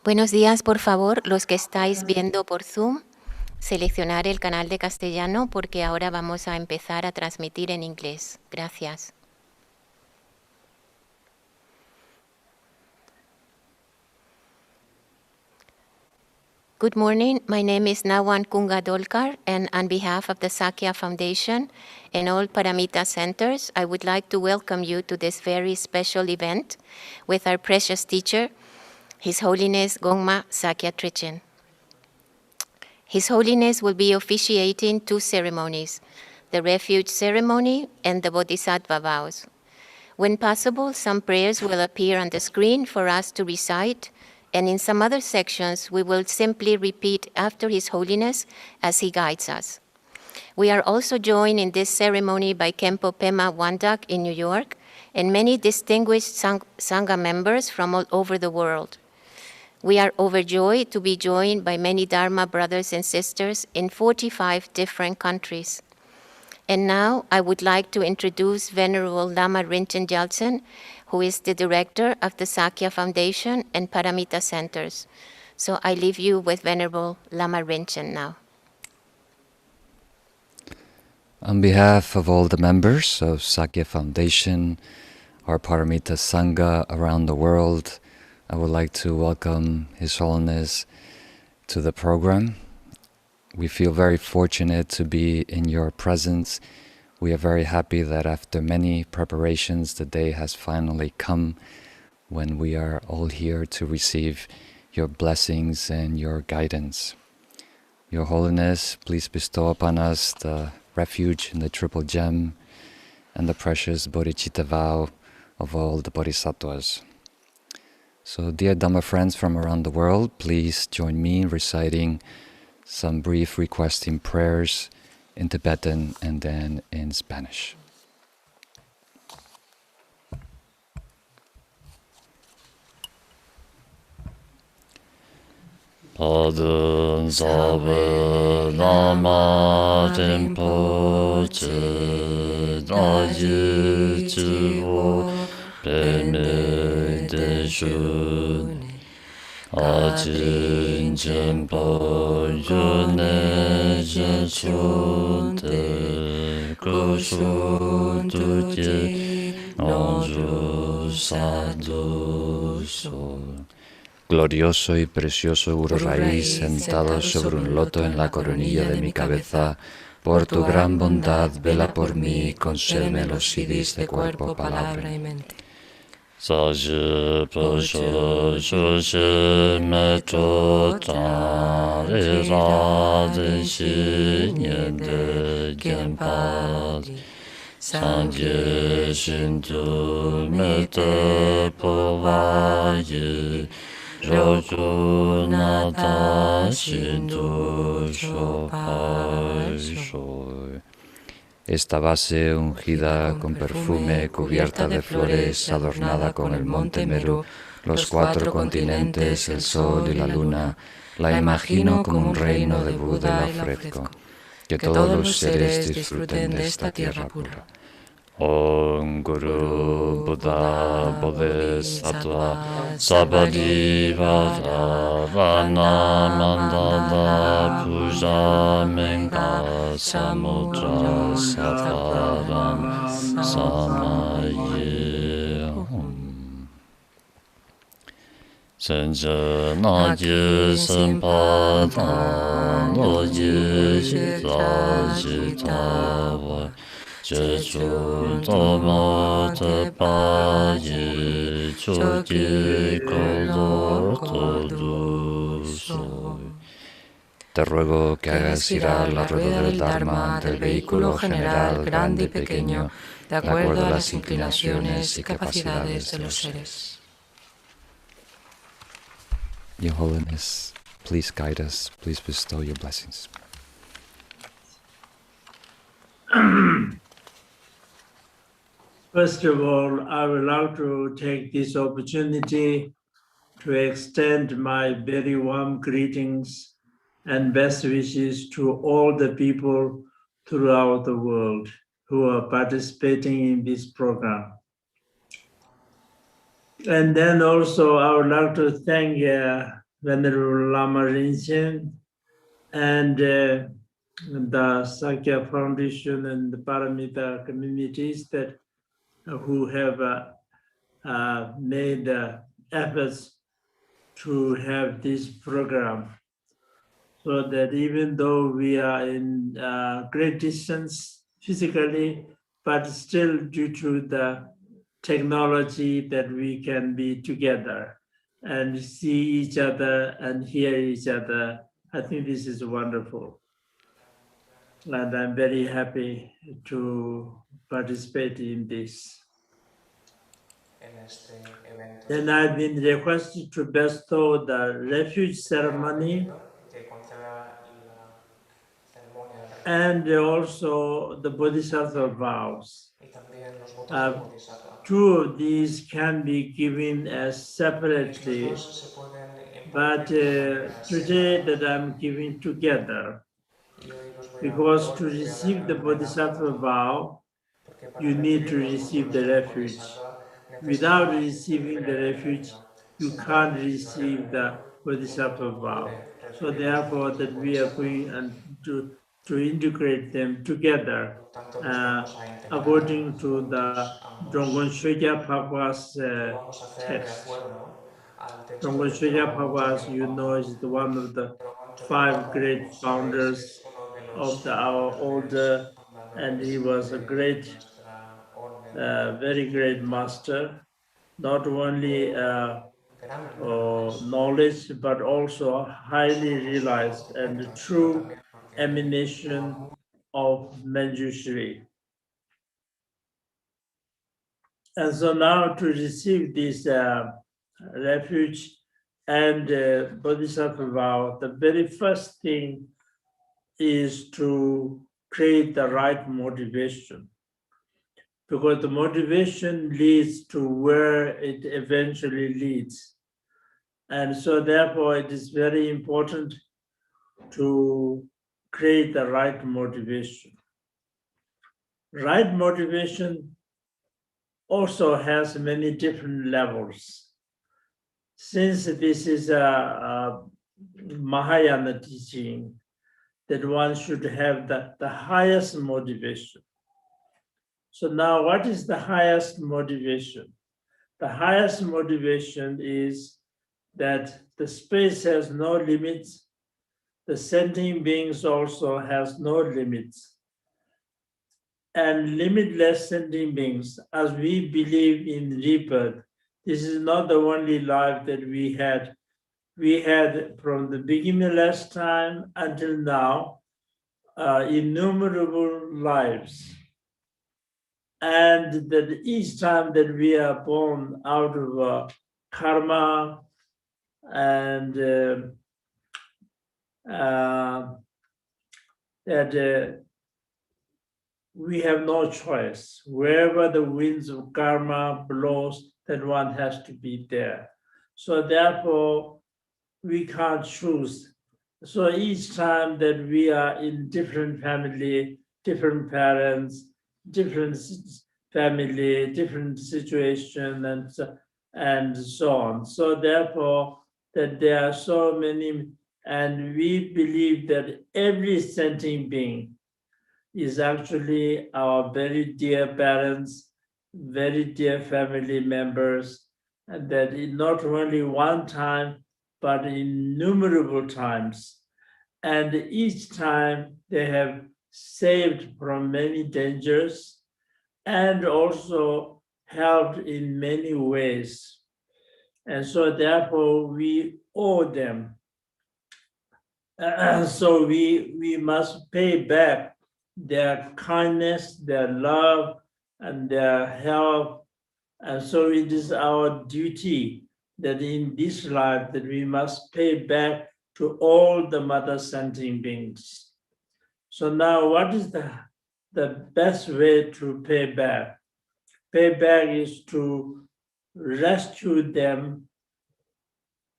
Buenos días, por favor, los que estáis viendo por Zoom, seleccionar el canal de castellano porque ahora vamos a empezar a transmitir en inglés. Gracias. Good morning, my name is Nawan Kunga Dolkar, and on behalf of the Sakya Foundation and all Paramita Centers, I would like to welcome you to this very special event with our precious teacher, His Holiness Gongma Sakya Trichen. His Holiness will be officiating two ceremonies, the Refuge ceremony and the Bodhisattva Vows. When possible, some prayers will appear on the screen for us to recite, and in some other sections, we will simply repeat after His Holiness as he guides us. We are also joined in this ceremony by Khenpo Pema Wandak in New York and many distinguished Sangha members from all over the world. We are overjoyed to be joined by many Dharma brothers and sisters in 45 different countries. And now I would like to introduce Venerable Lama Rinchen Gyaltsen, who is the director of the Sakya Foundation and Paramita Centers. So I leave you with Venerable Lama Rinchen now. On behalf of all the members of Sakya Foundation, our Paramita Sangha around the world, I would like to welcome His Holiness to the program. We feel very fortunate to be in your presence. We are very happy that after many preparations, the day has finally come when we are all here to receive your blessings and your guidance. Your Holiness, please bestow upon us the refuge in the triple gem and the precious Bodhichitta vow of all the Bodhisattvas. So, dear Dhamma friends from around the world, please join me in reciting some brief requesting prayers in Tibetan and then in Spanish. Palden Sabe Lama Rinpoche Daji Chivo Peme De Shuni Ajin Chenpo Yune Jechunte Kushu Tuji Nonju Sadhu Sol. Glorioso y precioso Guru Raíz, sentado sobre un loto en la coronilla de mi cabeza, por tu gran bondad, vela por mí y concédeme los siddhis de cuerpo, palabra y mente. Saji Pasha Shoshe Mecho Tari Radhi Shi Nyende Genpadi Sangye Shintu Mete Povayi Roju Nata Shintu Shopai Shoi. Esta base ungida con perfume, cubierta de flores, adornada con el monte Meru, los cuatro continentes, el sol y la luna, la imagino como un reino de Buda y la ofrezco. Que todos los seres disfruten de esta tierra pura. Om Guru Buddha Bodhisattva Sabadivara Vana Mandala Puja Menga Samudra Saparam Samaye Om Senja Nadye Sampada Lodye Jita Jita Jechu Tomo Te Paye Choki Kolor Todu. Te ruego que hagas girar la rueda del Dharma del vehículo general grande y pequeño, de acuerdo a las inclinaciones y capacidades de los seres. Your Holiness, please guide us, please bestow your blessings. First of all, I would like to take this opportunity to extend my very warm greetings and best wishes to all the people throughout the world who are participating in this program. And then also I would like to thank Venerable Lama Rinchen, and the Sakya Foundation and the Paramita communities that who have made efforts to have this program, so that even though we are in great distance physically, but still due to the technology that we can be together and see each other and hear each other. I think this is wonderful. And I'm very happy to participate in this. Then I've been requested to bestow the Refuge ceremony and also the Bodhisattva Vows. Two of these can be given as separately, but today that I'm giving together, because to receive the Bodhisattva vow, you need to receive the refuge. Without receiving the refuge, you can't receive the Bodhisattva vow. So therefore, that we are going and to integrate them together, according to the Drongon Shögya Papa's text. Drongon Shögya Papa, as you know, is one of the 5 great founders of our order, and he was a great, very great master, not only knowledge, but also highly realized and true emanation of Manjushri. And so now to receive this refuge and Bodhisattva vow, the very first thing is to create the right motivation, because the motivation leads to where it eventually leads. And so therefore it is very important to create the right motivation. Right motivation also has many different levels. Since this is a Mahayana teaching, that one should have the highest motivation. So now what is the highest motivation? The highest motivation is that the space has no limits. The sentient beings also has no limits. And limitless sentient beings, as we believe in rebirth, this is not the only life that we had. We had from the beginningless time until now, innumerable lives. And that each time that we are born out of karma and that we have no choice. Wherever the winds of karma blows, that one has to be there. So therefore, we can't choose. So each time that we are in different family, different parents, different family, different situation, and so on. So therefore, that there are so many, and we believe that every sentient being is actually our very dear parents, very dear family members, and that in not only one time, but innumerable times. And each time they have saved from many dangers and also helped in many ways. And so therefore we owe them. So we must pay back their kindness, their love, and their help. And so it is our duty that in this life that we must pay back to all the mother sentient beings. So now what is the best way to pay back? Pay back is to rescue them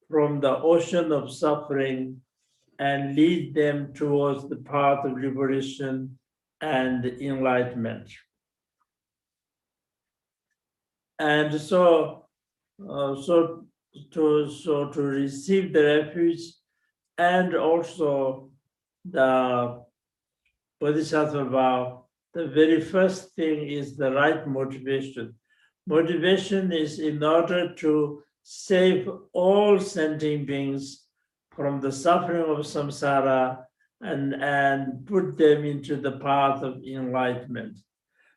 from the ocean of suffering and lead them towards the path of liberation and enlightenment. And so to receive the refuge, and also the Bodhisattva vow, the very first thing is the right motivation. Motivation is in order to save all sentient beings from the suffering of samsara and put them into the path of enlightenment.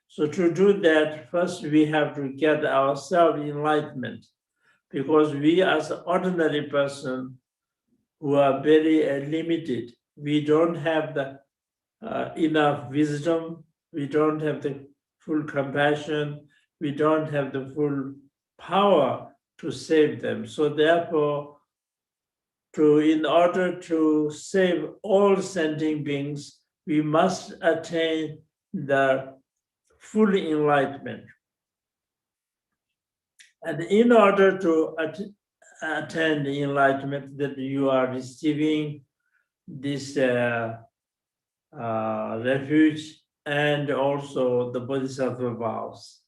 So to do that, first we have to get ourselves enlightenment, because we as an ordinary person who are very limited, we don't have the enough wisdom, we don't have the full compassion, we don't have the full power to save them. So therefore, in order to save all sentient beings, we must attain the full enlightenment. And in order to attain the enlightenment, that you are receiving this refuge and also the Bodhisattva vows.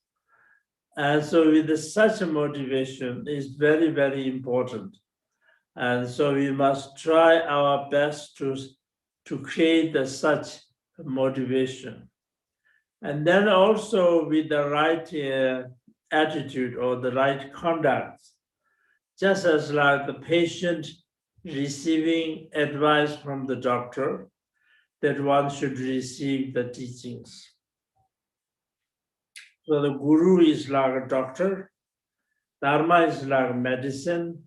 And so with such a motivation is very, very important. And so we must try our best to create such motivation. And then also with the right attitude or the right conduct, just as like the patient receiving advice from the doctor, that one should receive the teachings. So the guru is like a doctor, Dharma is like medicine,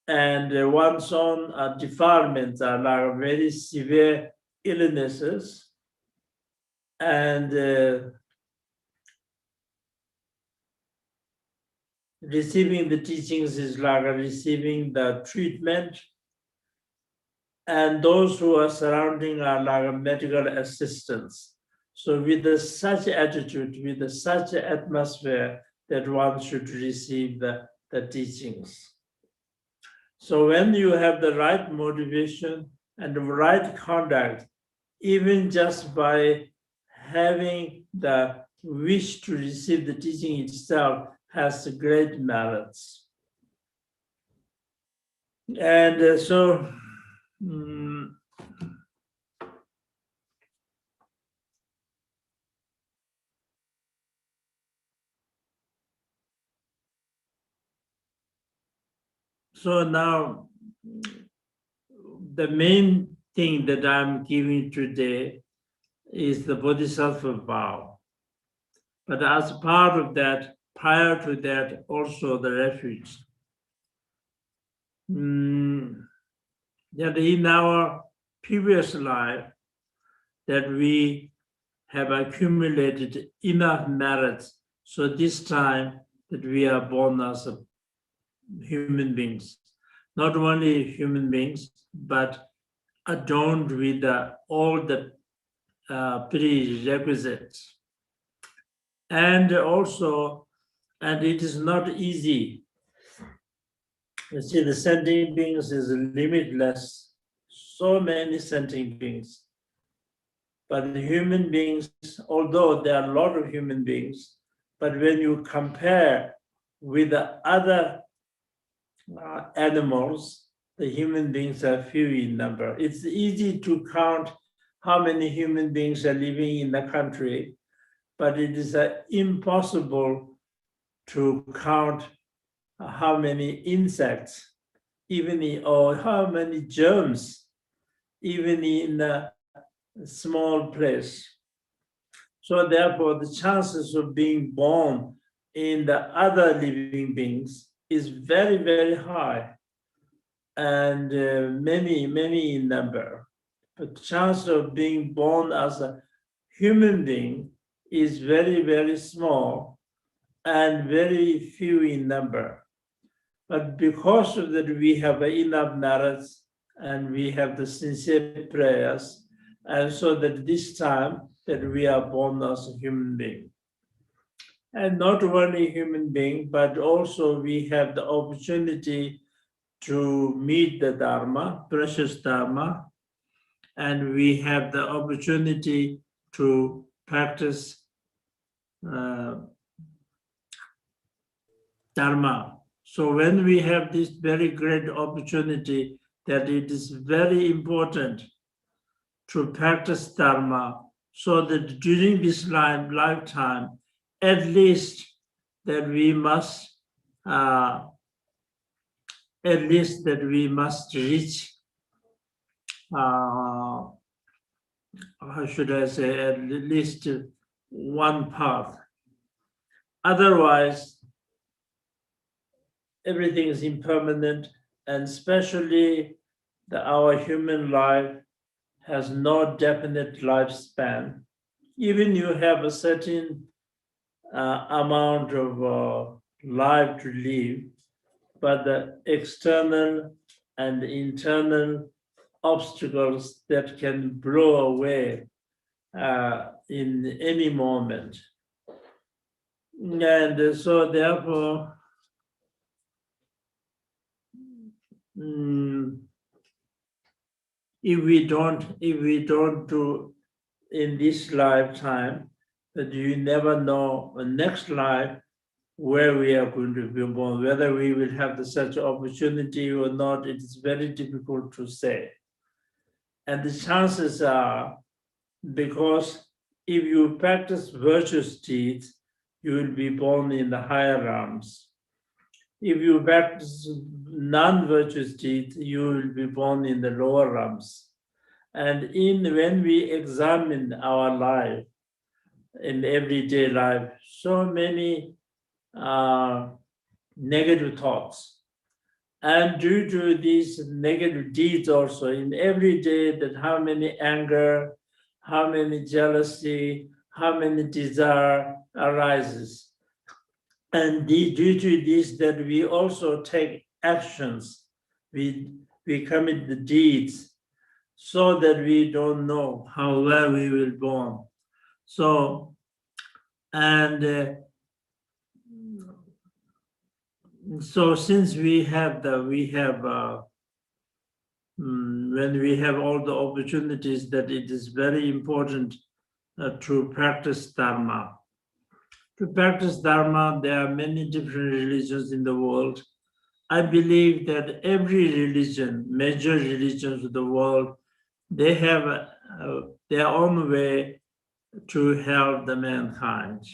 and one's own defilements are like very severe illnesses, and receiving the teachings is like receiving the treatment, and those who are surrounding are like medical assistants. So with such attitude, with such atmosphere, that one should receive the teachings. So when you have the right motivation and the right conduct, even just by having the wish to receive the teaching itself has great merits. And so now the main thing that I'm giving today is the Bodhisattva vow. But as part of that, prior to that, also the refuge. That in our previous life, that we have accumulated enough merits, so this time that we are born as human beings, not only human beings, but adorned with all the prerequisites. And also, and it is not easy. You see, the sentient beings is limitless, so many sentient beings. But the human beings, although there are a lot of human beings, but when you compare with the other animals, the human beings are few in number. It's easy to count how many human beings are living in the country, but it is impossible to count how many insects, or how many germs, even in a small place. So therefore, the chances of being born in the other living beings is very, very high, and many in number. But the chance of being born as a human being is very, very small and very few in number. But because of that, we have enough merits and we have the sincere prayers, and so that this time that we are born as a human being. And not only human being, but also we have the opportunity to meet the Dharma, precious Dharma, and we have the opportunity to practice Dharma. So when we have this very great opportunity, that it is very important to practice Dharma, so that during this lifetime, at least that we must reach, how should I say, at least one path. Otherwise, everything is impermanent, and especially our human life has no definite lifespan. Even you have a certain amount of life to live, but the external and internal obstacles that can blow away in any moment. And so therefore, if we don't do in this lifetime, that you never know the next life where we are going to be born, whether we will have such opportunity or not. It is very difficult to say. And the chances are, because if you practice virtuous deeds, you will be born in the higher realms. If you practice non-virtuous deeds, you will be born in the lower realms. And when we examine our life, in everyday life, so many negative thoughts. And due to these negative deeds also, in every day, that how many anger, how many jealousy, how many desire arises. And due to this, that we also take actions, we commit the deeds, so that we don't know where we will be born. So, and so since we have when we have all the opportunities, that it is very important to practice Dharma. To practice Dharma, there are many different religions in the world. I believe that every religion, major religions of the world, they have their own way to help the mankind.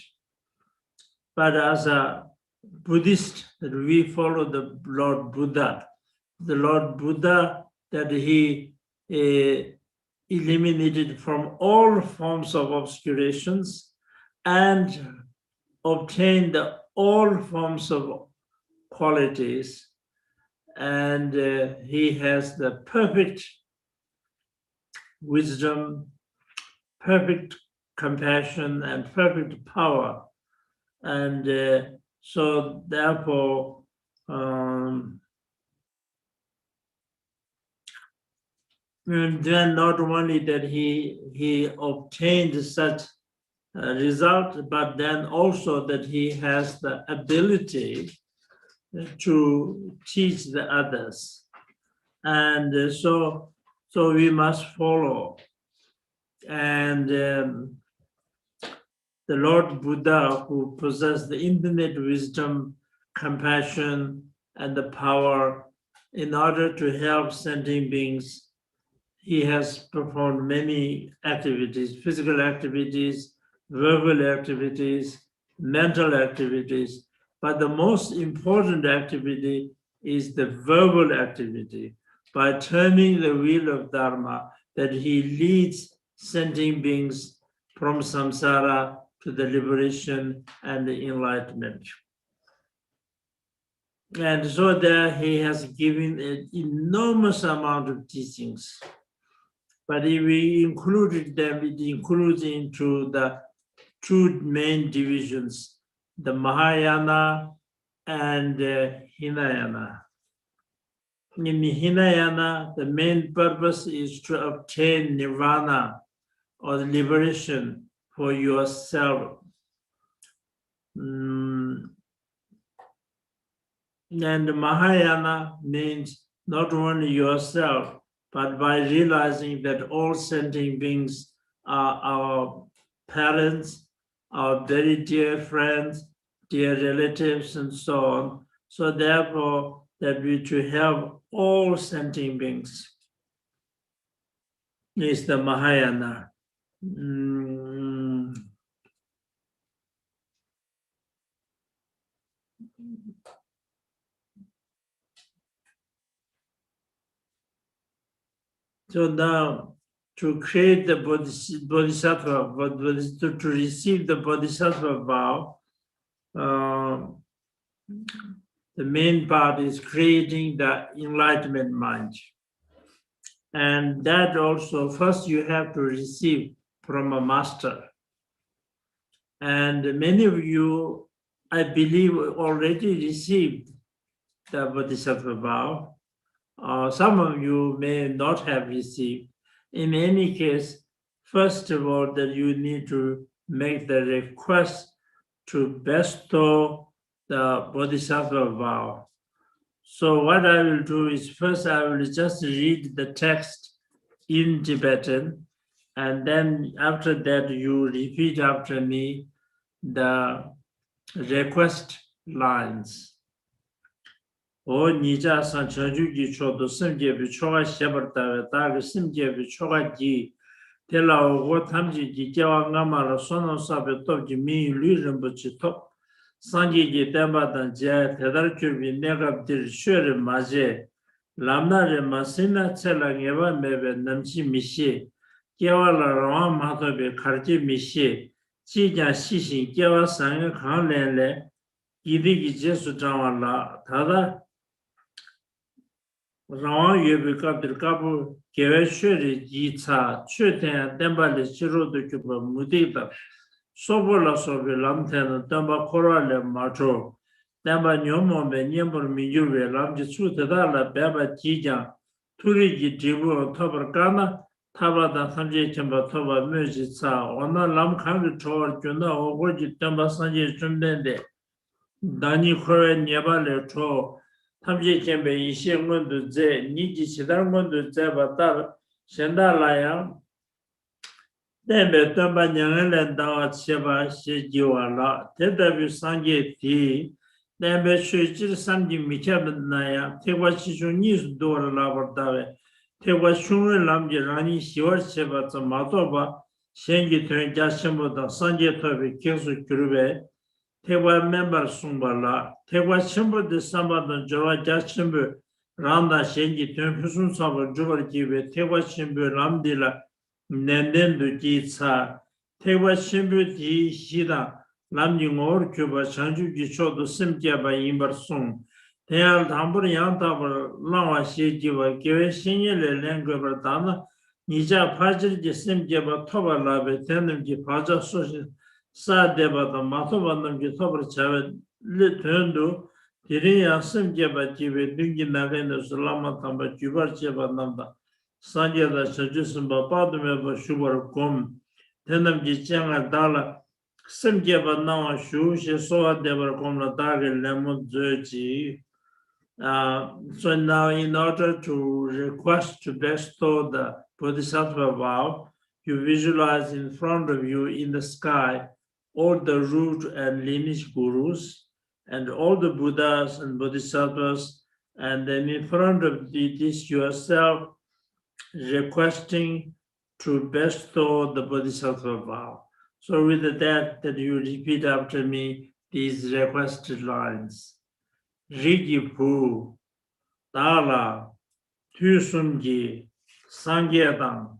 But as a Buddhist, that we follow the Lord Buddha. The Lord Buddha, that he eliminated from all forms of obscurations and obtained all forms of qualities. And he has the perfect wisdom, perfect compassion, and perfect power. And so therefore, and then not only that he obtained such a result, but then also that he has the ability to teach the others. And so we must follow. And the Lord Buddha, who possessed the infinite wisdom, compassion, and the power in order to help sentient beings, he has performed many activities, physical activities, verbal activities, mental activities. But the most important activity is the verbal activity, by turning the wheel of Dharma, that he leads sentient beings from samsara to the liberation and the enlightenment. And so there he has given an enormous amount of teachings. But if we included them, it includes into the two main divisions, the Mahayana and Hinayana. In Hinayana, the main purpose is to obtain nirvana, or the liberation for yourself. And Mahayana means not only yourself, but by realizing that all sentient beings are our parents, our very dear friends, dear relatives, and so on. So therefore, that we to help all sentient beings is the Mahayana. So now, to create the Bodhisattva, to receive the Bodhisattva vow, the main part is creating the enlightenment mind. And that also, first you have to receive from a master. And many of you, I believe, already received the Bodhisattva vow. Some of you may not have received. In any case, first of all, that you need to make the request to bestow the Bodhisattva vow. So what I will do is first I will just read the text in Tibetan, and then after that you repeat after me the request lines. O nija san chanju gi chodo simje bi choga shebar tawe taga simje bi choga ji tela o tamji ji jawa ngama la sono sabe top ji mi lu rinpoche top sanji ji temba dan jaya tedar kyubi negab dir shure maje lamna re masina tsela ngeba mebe namchi mishi jawa la rawa mato be karji mishi ji jan shishin jawa sanga khan le idi gi jesu jawa la tada Rawan yubi kapdir kapu kewe shuri ji ca chu ten tenpa le shiro do kyuba mudikda sobo la sobi lam ten tenpa korwa le macho tenpa nyomo me nyembur mi yubi lam ji chu teta la beba ji jang turi ji dribu tobar kana taba dan samje chenpa toba mu ji ca ona lam kangi chowar gyuna ogo ji tenpa sanje chumdende dani korwa nyeba le chow 탐지 캠베 이시응문도 제 니지 시달문도 제바다 신달라야 nembe tamba nyangele dawa cheba shi jiwala tedabi sangye ti nembe shujir samji michabnaya tegwa shishu nisu dora labar dawe tegwa shungwe lamji rani shiwar cheba tsa matoba shengi tuen jashenbo da sangye tobe keksu kyurube tegwa member sumbala tegwa shimbo de samba da jawa jashenbo randa shengi tuen pusun sabo jubar jibe tegwa shimbo lamdila Nenden ji ca tewa shimbu di shida lamji ngor kyuba chanju ji chodo simjaba imbar song tenyal dhambur yang tabar langwa shi jiwa gewe shinye le lengwebar dana nija pajir ji simjaba toba labe tenim ji paja soshi sa deba da matoba nam ji tobar chawe li tuyandu dirin yang simjaba jiwe dungi nagayna sulama tamba jubar jeba namda Sanje da chajusimba padumeba shubar gom tenam ji chenga dala simjeba nawa shu she soa debar gomla dage lemon zoji. So now in order to request to bestow the Bodhisattva vow, you visualize in front of you in the sky all the root and lineage gurus and all the Buddhas and Bodhisattvas, and then in front of this yourself requesting to bestow the Bodhisattva vow. So with that you repeat after me these requested lines. Rigi Pu, Dala, Tusumji, Sangyedang,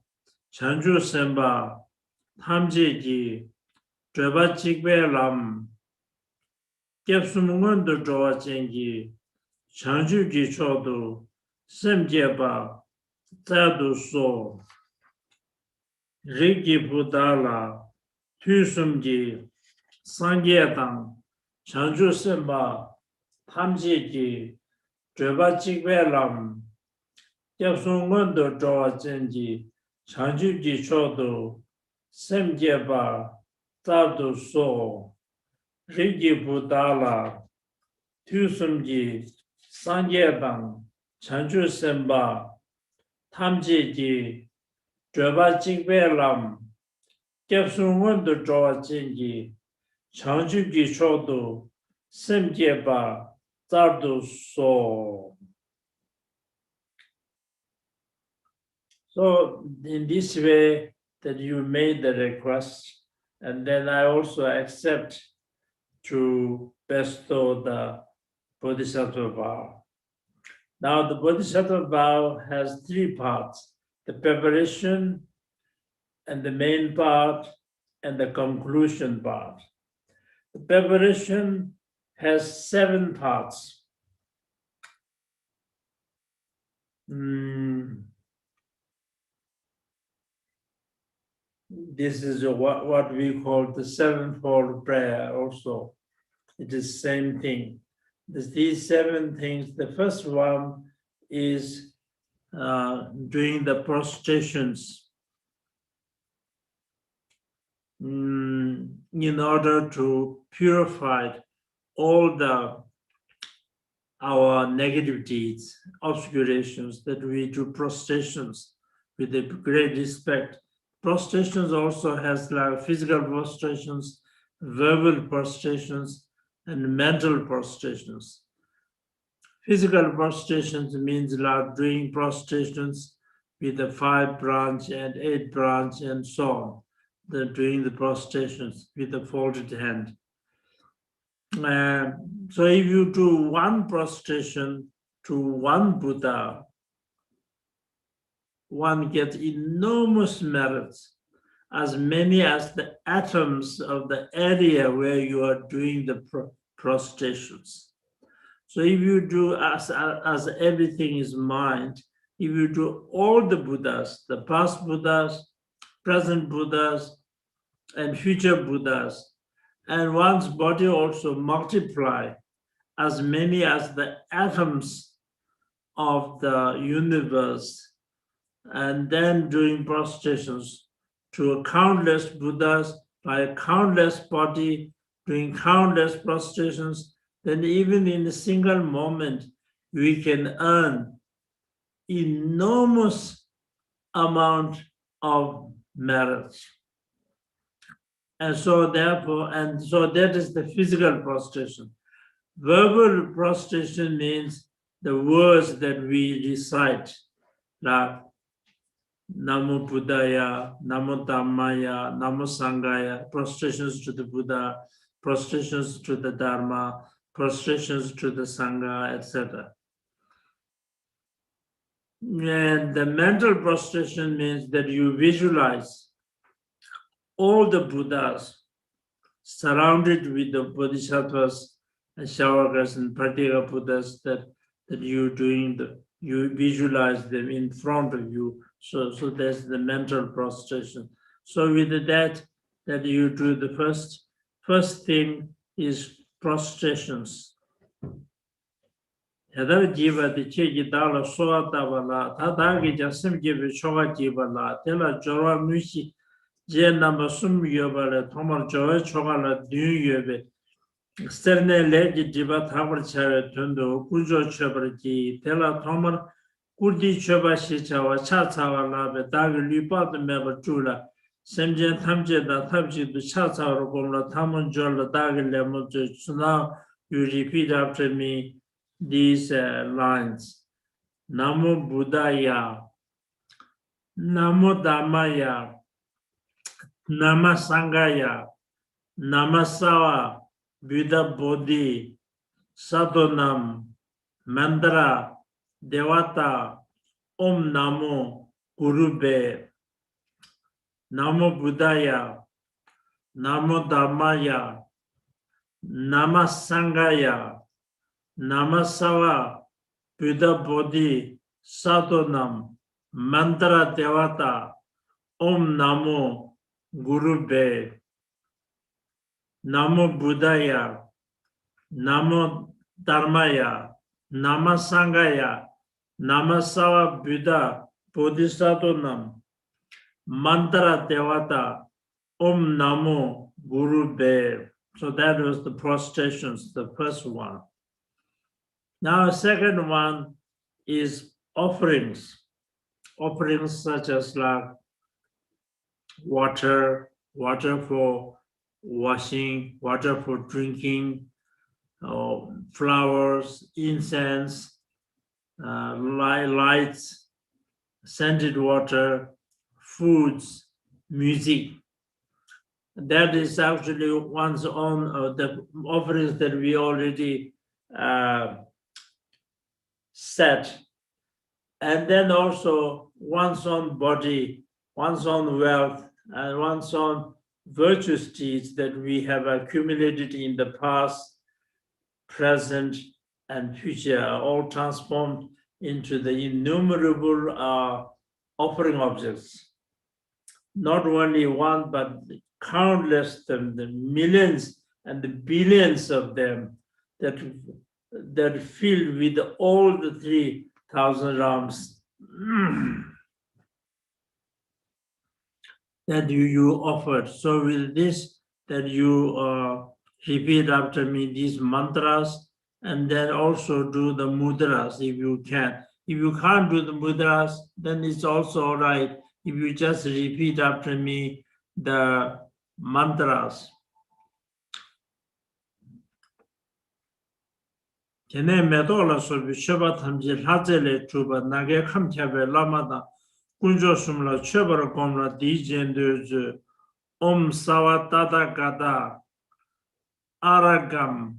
Chanju Semba, Tamjeji, Dreba Chikbe Lam, Kepsumungundu Joa Chengi, Chanju Ji Chodu, Semjeba, Tadu so Rigi Budala Tusumji Sangyedang Chanju Semba Tamjiji Dreba Chikvelam Kyapsungundu Joa Chenji Chanju Ji Chodu Semjeba Tadu so Rigi Budala Tusumji Sangyedang Chanju Semba 탐지기 죄바 직배람 겹순원도 좋아진지 장주기 초도 Semjeba Tardu So. So in this way that you made the request, and then I also accept to bestow the Bodhisattva vow. Now the Bodhisattva vow has three parts: the preparation and the main part and the conclusion part. The preparation has 7 parts. This is what we call the sevenfold prayer also. It is the same thing. These 7 things, the first one is doing the prostrations in order to purify all our negative deeds, obscurations, that we do prostrations with a great respect. Prostrations also has like physical prostrations, verbal prostrations, and mental prostrations. Physical prostrations means like doing prostrations with the 5 branch and 8 branch and so on. They're doing the prostrations with the folded hand. So if you do one prostration to one Buddha, one gets enormous merits, as many as the atoms of the area where you are doing the prostrations. So if you do as everything is mind, if you do all the Buddhas, the past Buddhas, present Buddhas, and future Buddhas, and one's body also multiply as many as the atoms of the universe, and then doing prostrations to countless Buddhas by a countless body, doing countless prostrations, then even in a single moment, we can earn enormous amount of merit. And so therefore, that is the physical prostration. Verbal prostration means the words that we recite, like Namo Buddhaya, Namo Dhammaya, Namo Sanghaya, prostrations to the Buddha, prostrations to the Dharma, prostrations to the Sangha, etc. And the mental prostration means that you visualize all the Buddhas surrounded with the Bodhisattvas and Shavakas and Pratyaga Buddhas that you visualize them in front of you. So there's the mental prostration. So with that you do the first thing is prostrations. Yadar jiva de chegi dala soa tabala, tadagi jasim jiva choga jibala, tela jorwa nushi je namba sum yobala, tomar joe chogala dun yobe, sterne leji jiva tabar chare tundo, kujo chobarji, tela tomar kurdi chobashi chawa, cha chawa labe, dagi lipa de meba chula, semjen tamje da tabji du cha chawa gomla, tamun jola dagi lemo jo. So now you repeat after me these lines. Namo Buddhaya, Namo Dhammaya, Namo Sanghaya, Namasawa, Buddha Bodhi, Sadonam, Mandara, Devata, Om Namo Gurube, Namo Buddhaya, Namo Dhammaya, Namo Sanghaya, Namasawa, Buddha Bodhi, Sadonam, Mantra Devata, Om Namo Gurube, Namo Buddhaya, Namo Dharmaya, Namo Sanghaya, Namasawa Buddha Bodhisattvanam, Mantra Devata, Om Namo Gurube. So that was the prostrations, the first one. Now, the second one is offerings. Offerings such as like water for washing, water for drinking, flowers, incense, lights, scented water, foods, music. That is actually one's own, the offerings that we already set. And then also one's own body, one's own wealth, and one's own virtuous deeds that we have accumulated in the past, present, and future are all transformed into the innumerable offering objects. Not only one, but countless them, the millions and the billions of them that filled with all the 3,000 realms that you offered. So with this, that you repeat after me these mantras, and then also do the mudras if you can. If you can't do the mudras, then it's also all right if you just repeat after me the mantras. Tene medola sobi shoba thamji hajele chuba nage khamchabe lamada kunjo sumla chobara komla di jendu om sawa tata gada aragam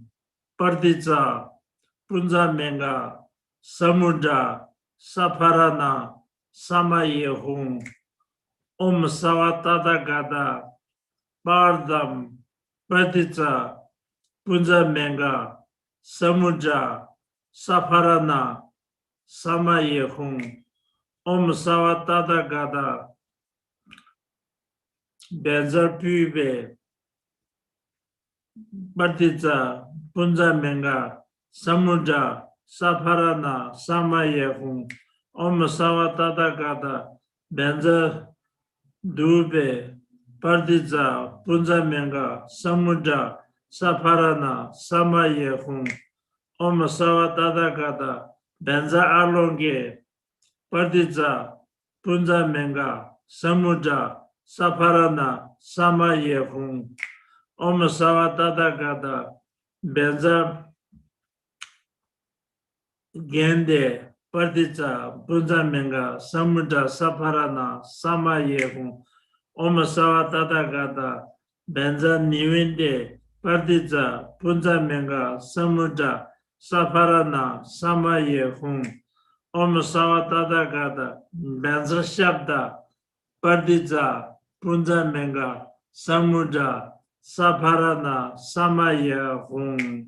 parditsa punja menga samudra saparana samaye hung om sawa tata gada pardam parditsa punja menga samudra saparana samaye hung om sawa tata gada benza pube parditsa punja menga samudra saparana samaye hung om sawa tata gada benza dube parditsa punja menga samudra saparana samaye hung om sawa tata gada benza alonge parditsa punja menga samudra saparana samaye hung om sawa tata gada benza gende parditsa punja menga samudra saparana samaye hung om sawa tata gada benza nivende parditsa punja menga samudra saparana samaye hung om sawa tata gada benza shabda parditsa punja menga samudra saparana samaye hung.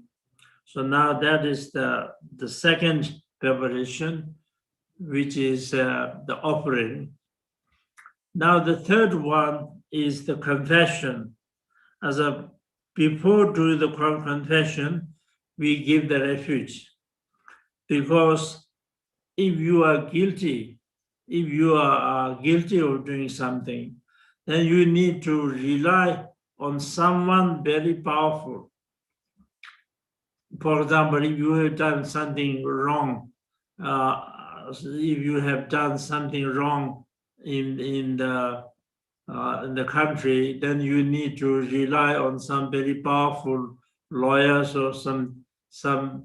So now that is the second preparation, which is the offering. Now the third one is the confession. Before doing the confession, we give the refuge. Because if you are guilty, of doing something, then you need to rely on someone very powerful. For example, if you have done something wrong, in the country, then you need to rely on some very powerful lawyers or some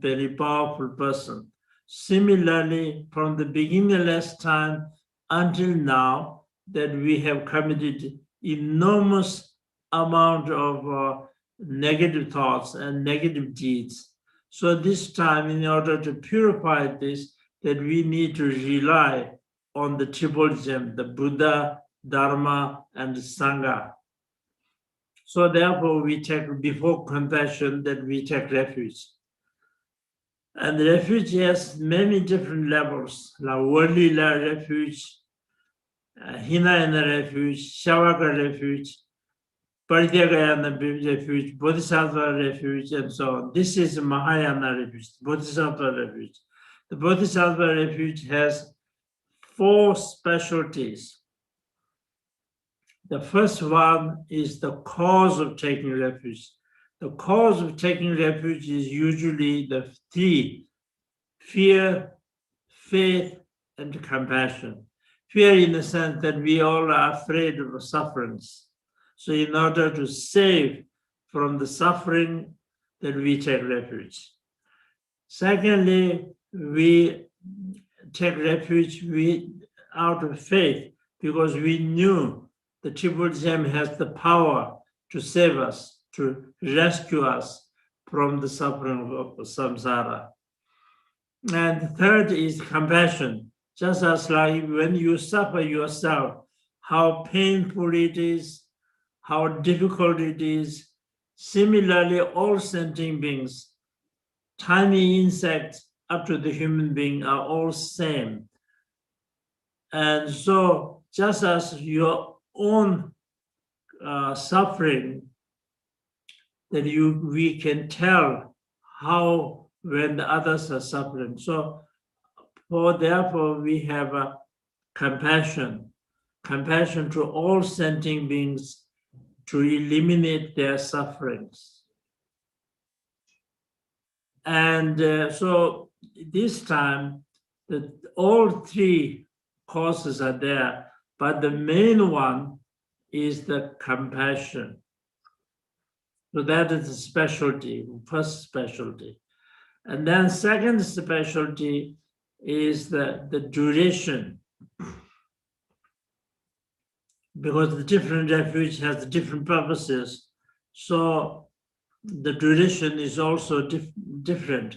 very powerful person. Similarly, from the beginningless time until now, that we have committed enormous amount of negative thoughts and negative deeds. So this time, in order to purify this, that we need to rely on the triple gem, the Buddha, Dharma, and Sangha. So therefore, we take, before confession, that we take refuge. And the refuge has many different levels, like worldly refuge, Hinayana refuge, Shavaka refuge, Parityagayana refuge, Bodhisattva refuge, and so on. This is Mahayana refuge, Bodhisattva refuge. The Bodhisattva refuge has 4 specialties. The first one is the cause of taking refuge. The cause of taking refuge is usually the 3: fear, faith, and compassion. Fear in the sense that we all are afraid of sufferings. So in order to save from the suffering that we take refuge. Secondly, we take refuge out of faith because we knew the Triple Gem has the power to save us, to rescue us from the suffering of samsara. And third is compassion. Just as like when you suffer yourself, how painful it is, how difficult it is. Similarly, all sentient beings, tiny insects up to the human being, are all same. And so just as your own suffering, that we can tell how when the others are suffering. So therefore we have a compassion to all sentient beings to eliminate their sufferings. And so this time, all three causes are there, but the main one is the compassion. So that is the specialty, first specialty. And then second specialty is the duration. Because the different refuge has different purposes. So the duration is also different.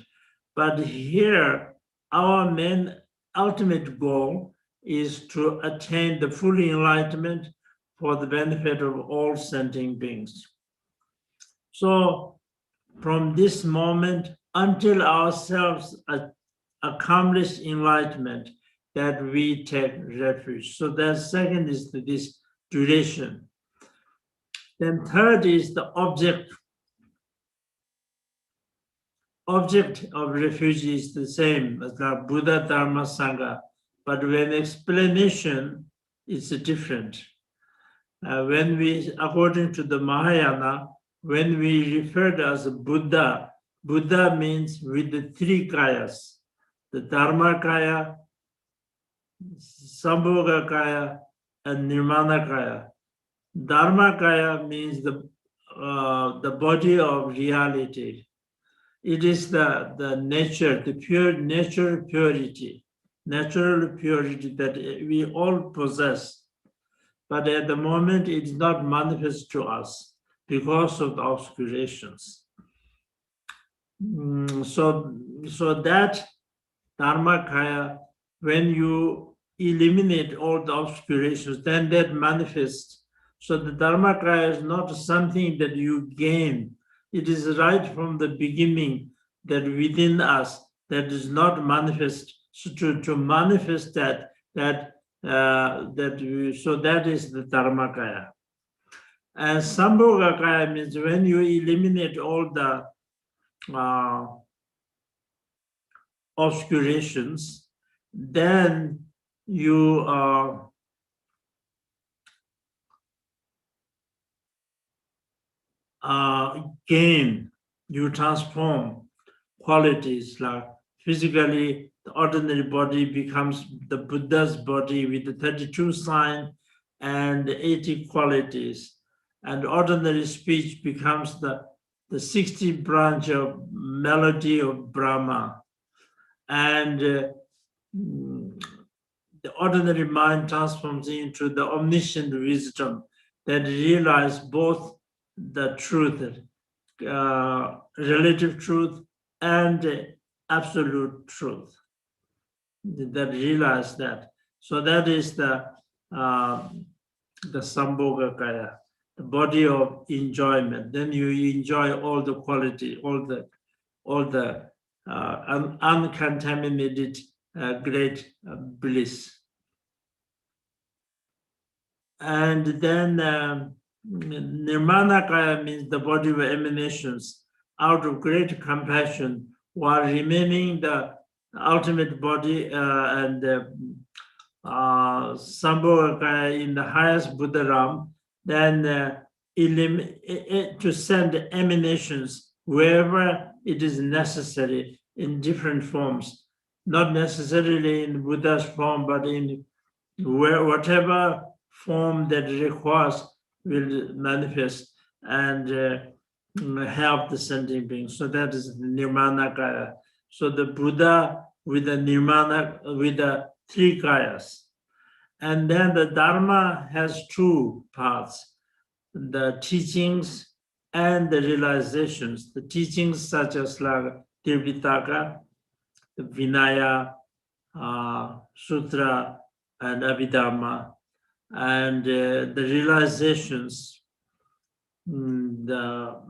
But here, our main ultimate goal is to attain the full enlightenment for the benefit of all sentient beings. So from this moment until ourselves accomplish enlightenment, that we take refuge. So the second is this duration. Then third is the object. Object of refuge is the same as the Buddha, Dharma, Sangha, but when explanation is different. When we, according to the Mahayana, when we refer to as a Buddha, Buddha means with the three kayas, the Dharma kaya, Sambhoga kaya, and Nirmana kaya. Dharma kaya means the body of reality. It is the nature, the pure natural purity that we all possess. But at the moment, it is not manifest to us because of the obscurations. So that Dharmakaya, when you eliminate all the obscurations, then that manifests. So the Dharmakaya is not something that you gain. It is right from the beginning that within us that is not manifest. So to manifest that is the Dharmakaya. And Sambhogakaya means when you eliminate all the obscurations, then you gain, you transform qualities like physically, the ordinary body becomes the Buddha's body with the 32 signs and the 80 qualities. And ordinary speech becomes the 60 branch of melody of Brahma. And the ordinary mind transforms into the omniscient wisdom that realizes both the truth, relative truth, and absolute truth. That realize that. So that is the Sambhogakaya, the body of enjoyment. Then you enjoy all the quality, all the uncontaminated great bliss. And then Nirmanakaya means the body of emanations out of great compassion while remaining the ultimate body and Sambhogakaya in the highest Buddha realm, then to send emanations wherever it is necessary in different forms, not necessarily in Buddha's form, but in whatever form that requires will manifest. And help the sentient beings. So that is the Nirmana Kaya. So the Buddha with the Nirmana, with the 3 Kayas. And then the Dharma has 2 parts, the teachings and the realizations. The teachings such as like Tirpitaka, the Vinaya, Sutra, and Abhidharma, and the realizations, the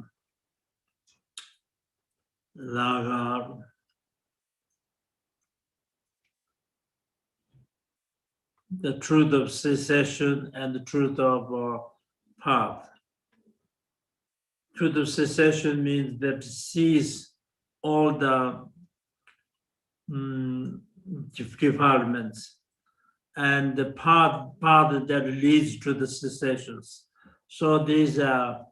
truth of cessation and the truth of path. Truth of cessation means that sees all the defilements, and the path that leads to the cessations. So these are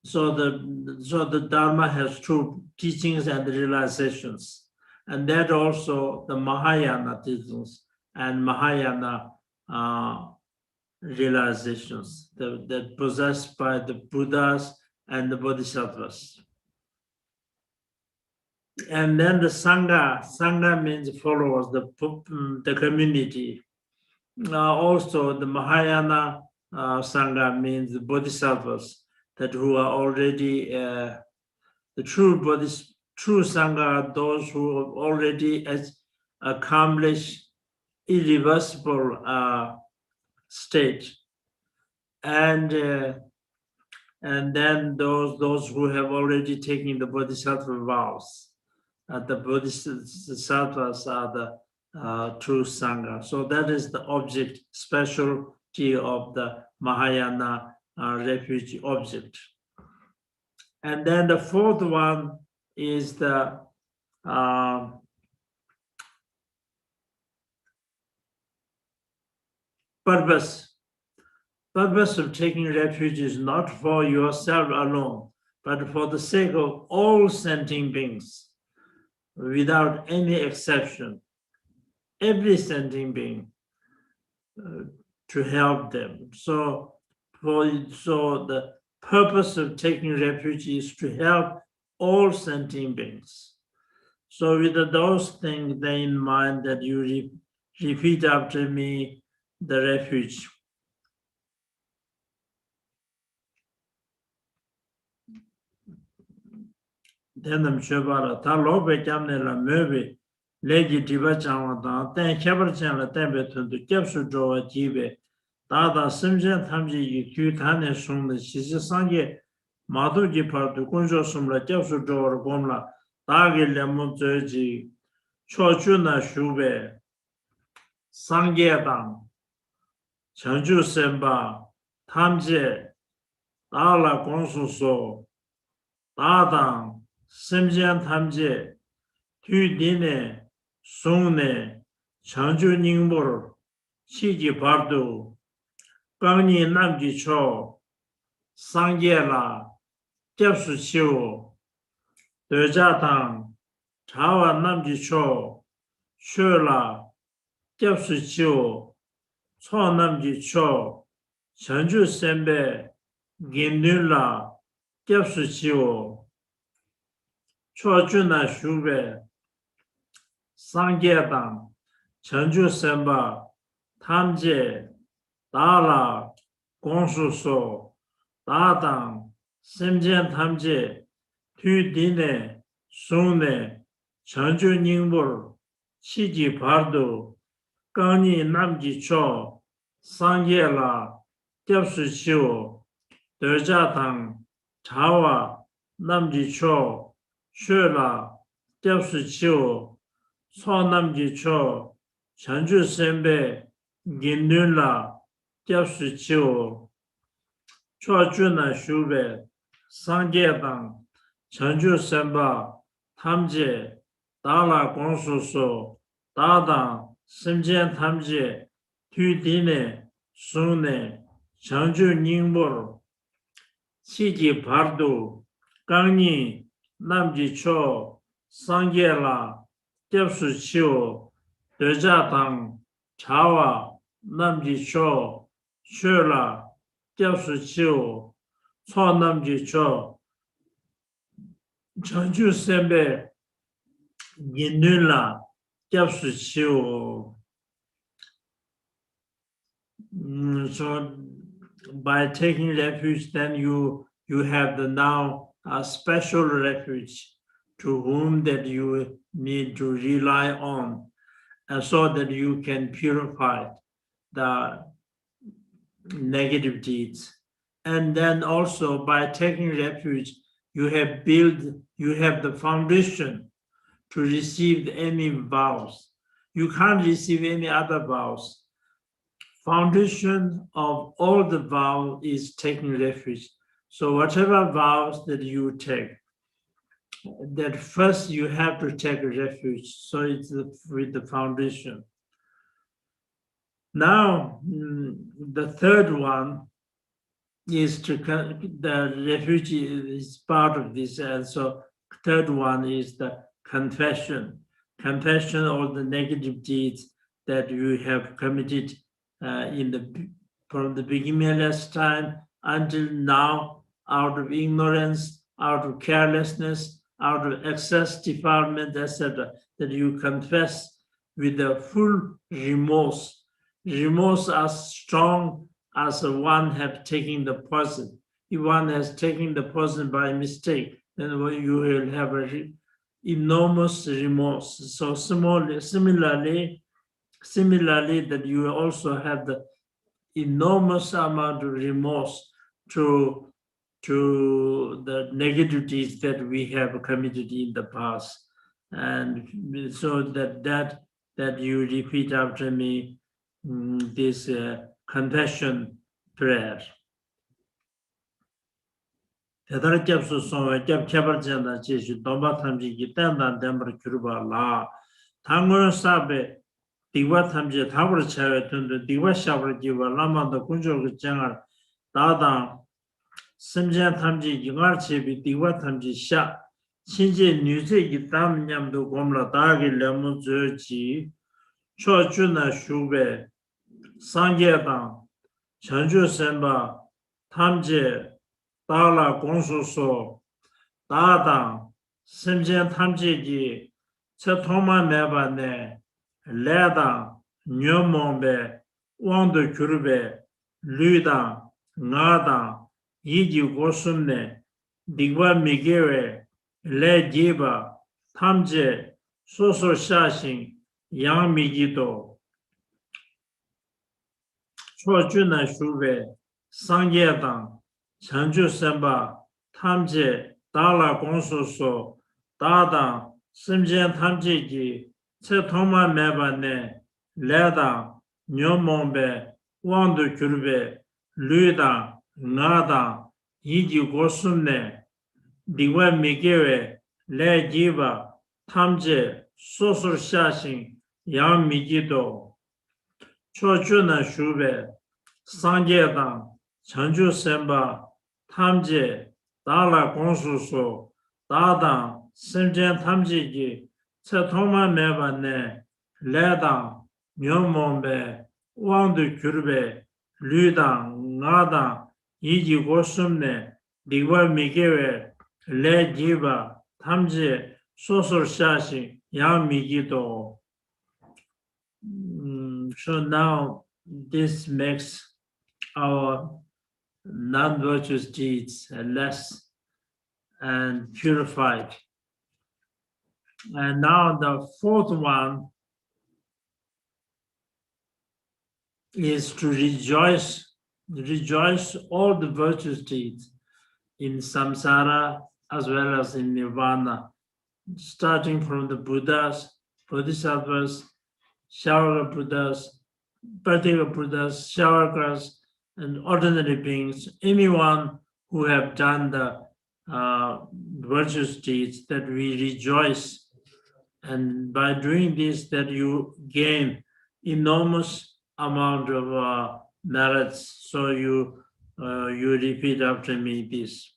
so the Dharma has 2 teachings and realizations, and that also the Mahayana teachings and Mahayana realizations that possessed by the Buddhas and the Bodhisattvas. And then the Sangha means followers, the community. Also, the Mahayana Sangha means the Bodhisattvas, that who are already the true Sangha are those who have already accomplished irreversible state, and then those who have already taken the Bodhisattva vows. The Bodhisattvas are the true Sangha. So that is the object, specialty of the Mahayana Refuge object. And then the 4th one is the purpose. Purpose of taking refuge is not for yourself alone, but for the sake of all sentient beings, without any exception. Every sentient being, to help them. So the purpose of taking refuge is to help all sentient beings. So with those things in mind, that you repeat after me the refuge. Then I'm sure ta lobe jamne la mebe leji diba changwa ta ten khabar chan la tenbe thundu kyapsu jowa jibe da simjen thamji yi kyu thane sung de shisi sangye madu ji pardu kunjo sumla kyapsu jowa gomla da ge lemu zoji chochu na shube sangye dang chanju semba thamje da la gongsu so da dang simjian tamje, tu dine, sungne, chanju ningbor, chiji bardu, gangni namji cho, sangye la, gyapsu chiwo, deja tang, chawa namji cho, shwe la, gyapsu chiwo, cho namji cho, chanju sembe, gindu la, gyapsu chiwo, chochuna shube, sangye dang, chanju semba, tamje, dala, gongsu so, dadang, simjen tamje, tu dine, sungne, chanju ningbor, chiji bardu, gangni namji cho, sangye la, gyapsu chiwo, deja dang, chawa, namji cho, shwe la, gyapsu chiwo, so namji cho, chanju sembe, gindun la, gyapsu chiwo, cho chu na shube, sangye dang, chanju semba, tamje, dala gongsu so, dadang, simjen tamje, tu dine, sungne, chanju ningbor, chiji bardu, gangni, namji cho, sangye la, gyapsu chiwo, deja tang, chawa, namji cho, shwe la, gyapsu chiwo, cho namji cho, Chanchu Sembe Yinula Gyapsu Chiu. So by taking refuge, then you have the now a special refuge to whom that you need to rely on, and so that you can purify the negative deeds. And then also by taking refuge, you have the foundation to receive any vows. You can't receive any other vows. Foundation of all the vows is taking refuge. So whatever vows that you take, that first you have to take refuge. So it's with the foundation. Now, the third one is the refuge is part of this. And so third one is the confession. Confession of the negative deeds that you have committed from the beginning of last time until now, out of ignorance, out of carelessness, out of excess defilement, etc., that you confess with the full remorse. Remorse as strong as one have taken the poison. If one has taken the poison by mistake, then you will have enormous remorse. So similarly, that you also have the enormous amount of remorse to the negative deeds that we have committed in the past. And so that you repeat after me this confession prayer. Tedara kyapsu sonwe kyap kyabar janda jeshu domba thamji ki tendan dembar kyuruba la. Tangon sabe diwa thamji thabar chawe tundu diwa shabar jiwa lama da kunjol ki jangar dadang simjan thamji yungar chebi diwa thamji sha. Shinje nyuse ki tam nyamdu gomla dagi lemu zoji cho chuna shube Sangye dang, chanchu senpa, tamje, dala gongsu so, da dang, simchen tamje ki, che thoma meba ne, le dang, nyo mongbe, wangdo kyurbe, lu dang, nga dang, yiji gosum ne, digwa migewe, le jiba, tamje, soso shashin, yang migido, Chojuna Shube, Sangye Dang, Chanchu Senpa, Tamje, Dala Gongsu So, Dadang, Simjen Tamje Ki, Che Thoma Meba Ne, Le Dang, Nyo Mongbe, Wangdu Kyurbe, Lu Dang, Nga Dang, Yiji Gosum Ne, Digwa Migewe, Le Jiba, Tamje, Sosur Shashin, Yang Migido, Chojuna Shube, Sangye Dang, Chanchu Senpa, Tamje, Dala Gongsu So, Dadang, Simjen Tamje Ki, Che Thoma Meba Ne, Le Dang, Nyo Mongbe, Wangdu Kyurbe, Lu Dang, Nga Dang, Yiji Gosum Ne, Digwa Migewe, Le Jiba, Tamje, Sosur Shashi, Yang Migido. So now this makes our non-virtuous deeds less and purified. And now the fourth one is to rejoice all the virtuous deeds in samsara as well as in nirvana, starting from the Buddhas, Bodhisattvas, Shaurya Buddhas, Pratyeka Buddhas, Shavakas, and ordinary beings, anyone who have done the virtuous deeds, that we rejoice. And by doing this, that you gain enormous amount of merits. So you repeat after me this.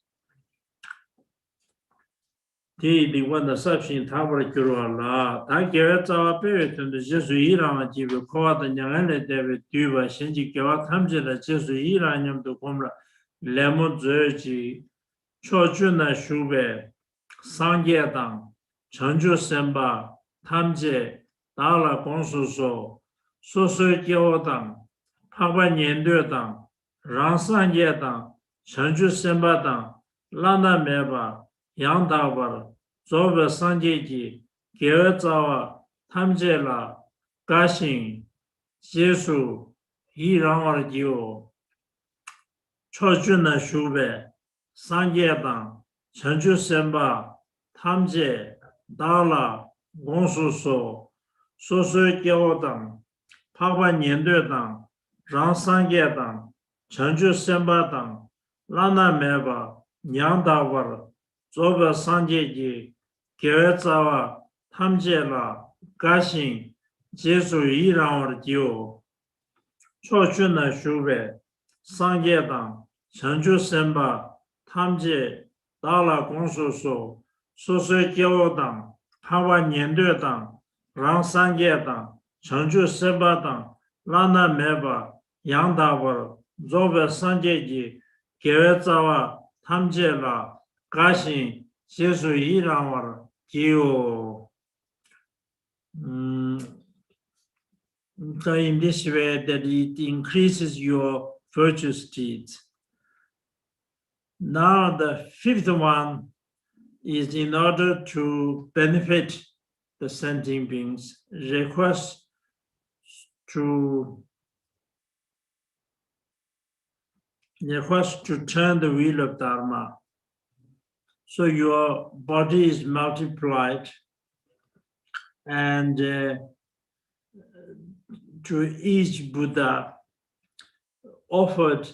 The one the substance Tabra Kurala, Takia Tawa Period and the Jesu Iran Jibu Koa the Yangane David Duba, Shinji Kawa Tamja, Jesu Iranium to Komra, Lemon Zerji, Chojuna Shube, Sangyedang, Chanju Semba, Tamje, Dala Gongsuso, Soso Gyodang, Pagwa Nyendodang, Rang Sangyedang, Chanju Semba Dang, Lana Meba, Yang Dabar, Zobe Sangyeji, Gye Zawa, Tamje La, Gashin, Jesu, Yi Rangwar Gyo, Chojuna Shube, Sangyedang, Chanju Semba, Tamje, Dala, Gongsuso, Soso Gyodang, Pagwa Nyendodang, Rang Sangyedang, Chanju Semba Dang, Lana Meba, Nyang Dabar, Zoba Sangyeji, Gye Zawa, Tamje La, Gashin, Jesu Yi Rangwar Gyo, Chojuna Shube, Sangyedang, Chanju Semba, Tamje, Dala Gongsuso, Soso Gyodang, Pagwa Nyendodang, Rang Sangyedang, Chanju Semba Dang, Lana Meba, Yang Dabar, Zobe Sangyeji, Gye Zawa, Tamje La, Gashin, Jesu Yi Rangwar Gyo. So in this way that it increases your virtue state. Now the fifth one is in order to benefit the sentient beings, request to turn the wheel of Dharma. So your body is multiplied and to each Buddha offered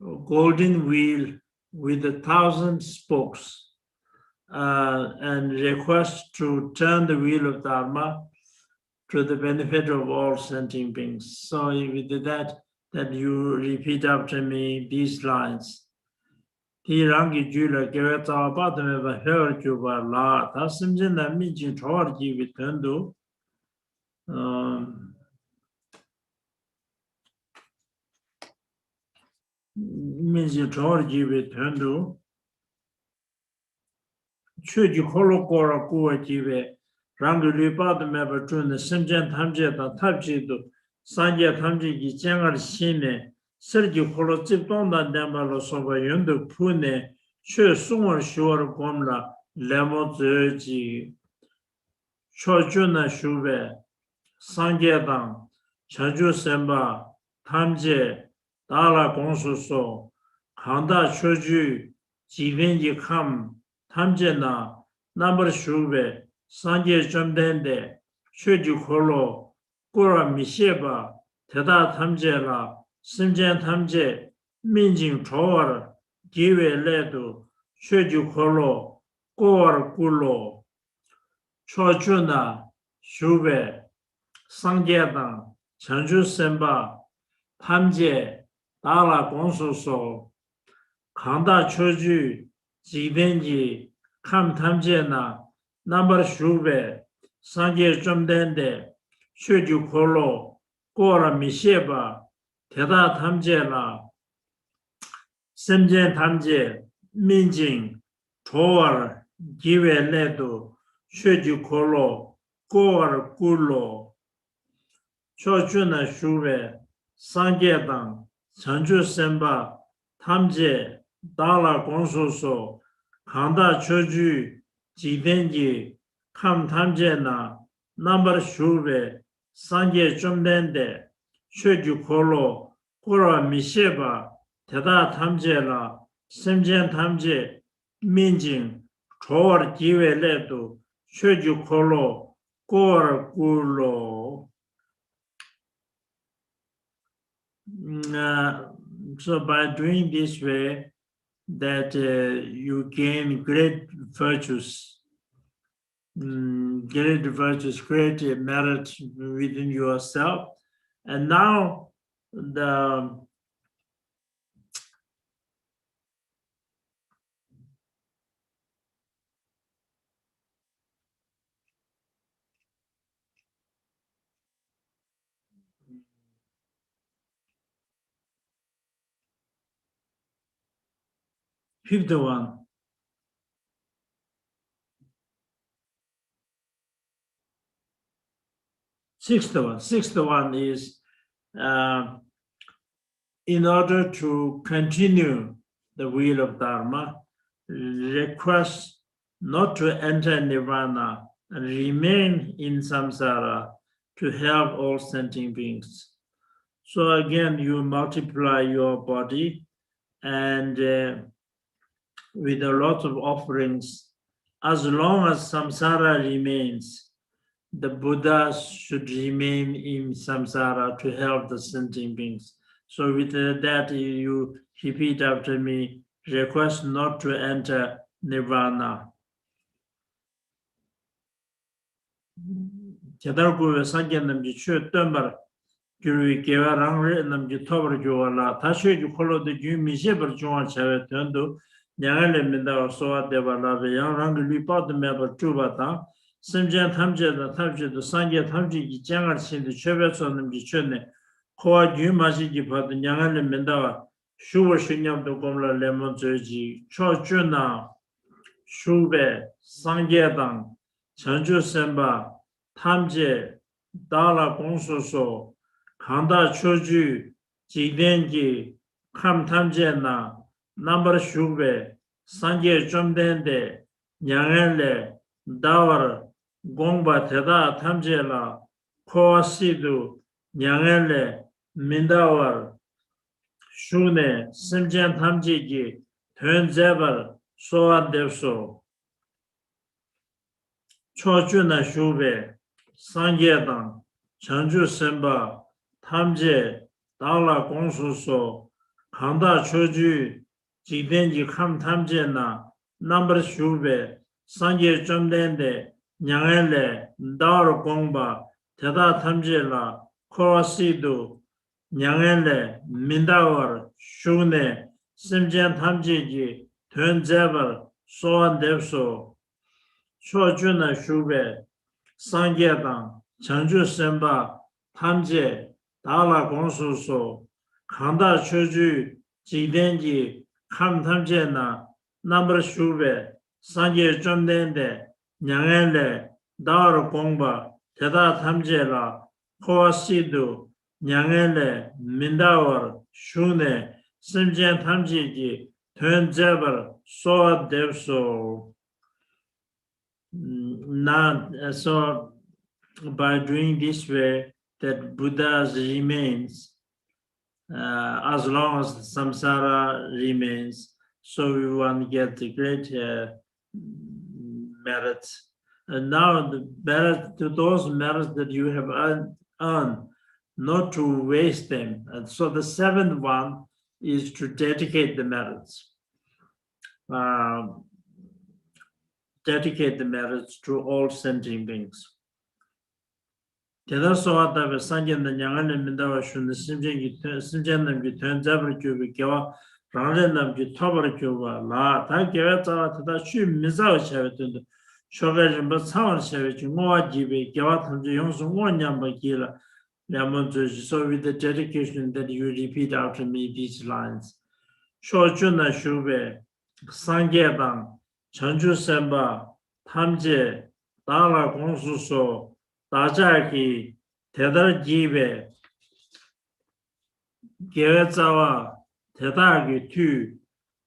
a golden wheel with 1,000 spokes and request to turn the wheel of Dharma to the benefit of all sentient beings. So if you did that you repeat after me these lines. Ti rangi jula gewe tawa patame ba hewa juba la, ta simjen na mi jing chawar ji with tendu. Mi jing chawar ji with tendu. Chuji kholo kora kuwa jiwe, rangi li patame ba chun simjen tamje ta tabji do, sanje tamje ki jengar shine, sergi kholo zibdongda denpa lo soba yundu pune, Chö sungwar shuwar gomla lemo zoji, cho juna shuwe, sangyedang, chanju semba, tamje, dala gongsu so, kanda choju, jivenji kham, tamje na, nambar shuwe, sangye chomdende, choju kholo, kura misheba, teda tamje la, simjen tamje, minjing chowar, giwe ledu, Choju kholo, kowar kulo, chochuna, shube, sangyedang, chanju semba, tamje, dala gongsu so, kanda choju, jibenji, kam tamje na, nambar shube, sangye chomdende, choju kholo, kowar misheba, teda tamje la, semjen tamje, Minjing, Chowar, Giwe Ledo, Shoji Kolo, Kowar Kulo, Chochuna Shuwe, Sangyedang, Chanju Semba, Tamje, Dala Gongsu So, Kanda Choju, Jidenji, Kam Tamje Na, Nambar Shuwe, Sangye Chomdende, Shoji Kolo, Kora Misheba, Teda Tamje La, Semjen tamje, minjing, chowar jiwe ledu, choju kolo, kowar kulo. So by doing this way, that you gain great virtues, great merit within yourself. And now the fifth one. Sixth one is in order to continue the wheel of Dharma, request not to enter nirvana and remain in samsara to help all sentient beings. So again, you multiply your body and with a lot of offerings, as long as samsara remains, the Buddha should remain in samsara to help the sentient beings. So with that, you repeat after me, request not to enter nirvana. Chedarku Sangye namji chö tömbar gyurui gewa rangre namji tobar gyuwa la tashe ju kholo de gyu mishe bar chunga chawe töndu nyangale minda sowa deba la be yang rangi lupa de meba chuba ta simjen thamje da thamje do Sangye thamje ki jangar chindi chöbe so namji chö ne kowa gyu mashi ki padu nyangale minda wa shuwa shunyam do gomla lemon zoji cho chö na shube Sangye dang chanju semba 탐제 다라 공소소 간다 초주 지den기 감 탐제나 넘버 슈베 산제 좀 된데 냥엘레 다워 공바 대다 탐제라 코시도 냥엘레 민다워 슈네 심전 탐제기 된제벌 소안데소 초주나 슈베 상계당 전주 선바 탐제 달라 공수소 강다 초주 지den지 감 탐제나 넘버 슈베 상계 좀 된데 냥엘레 다르 공바 대다 탐제라 코라시도 냥엘레 민다워 슈네 심전 탐제지 된제벌 소안데소 초주나 슈베 상계당 전주 선바 탐제 달라 공수소 강다 초주 지den지 감 탐제나 넘버 슈베 상계 좀 된데 냥엘레 다르 공바 대다 탐제라 코아시도 냥엘레 민다워 슈네 심전 탐제지 된제벌 소아데소. Now, so by doing this way, that Buddha remains as long as samsara remains. So we want to get the great merits. And now the merit to those merits that you have earned, not to waste them. And so the seventh one is to dedicate the merits. Dedicate the merits to all sentient beings. Tēnā sōwa tāpe sāngyēn dā nyāngāne mindawa shūna simjēn nam ki tuan zabar kyuwa kiawa rāngren nam ki tobar kyuwa lā tā kiawa tsawa tātā shū mizawa shawe tundu shokā rinpa tsāwar shawe chi ngōwa jibe kiawa tamche yōngsu ngō nyamba kīla nyamon tsuji. So with the dedication that you repeat after me these lines. Shō chūna shūbe sāngyē dāng 전주 선바 탐제 달라 공수소 다자기 대달 집에 계획자와 대달기 투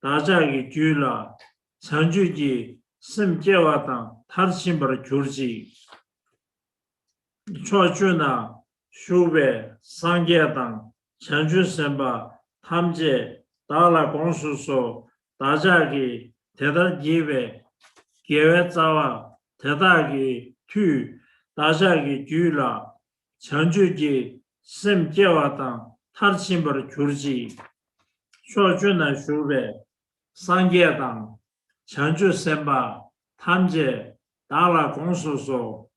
다자기 귤라 전주지 심계와 당 탈심벌 줄지 초주나 슈베 상계당 전주 선바 탐제 달라 공수소 다자기 대달 집에 계획자와 대달기 투 다자기 귤라 전주지 심계와 당 탈심벌 줄지 초주나 슈베 상계당 전주 선바 탐제 달라 공수소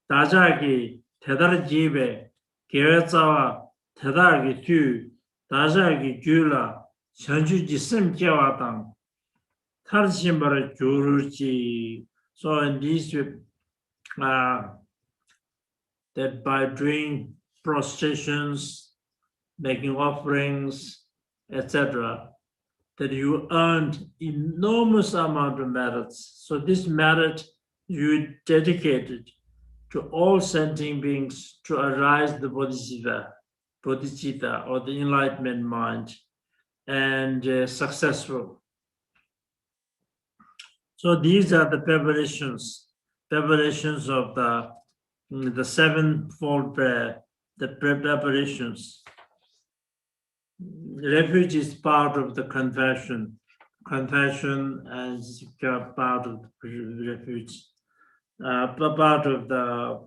다자기 대달 집에 계획자와 대달기 투 다자기 귤라 전주지 심계와 당 탈심벌 줄지. So in this that by doing prostrations, making offerings, etc., that you earned enormous amount of merits. So this merit you dedicated to all sentient beings to arise the Bodhisattva, or the enlightenment mind, and successful. So these are the preparations of the sevenfold prayer, the preparations. Refuge is part of the confession. Confession is part of the refuge. Part of the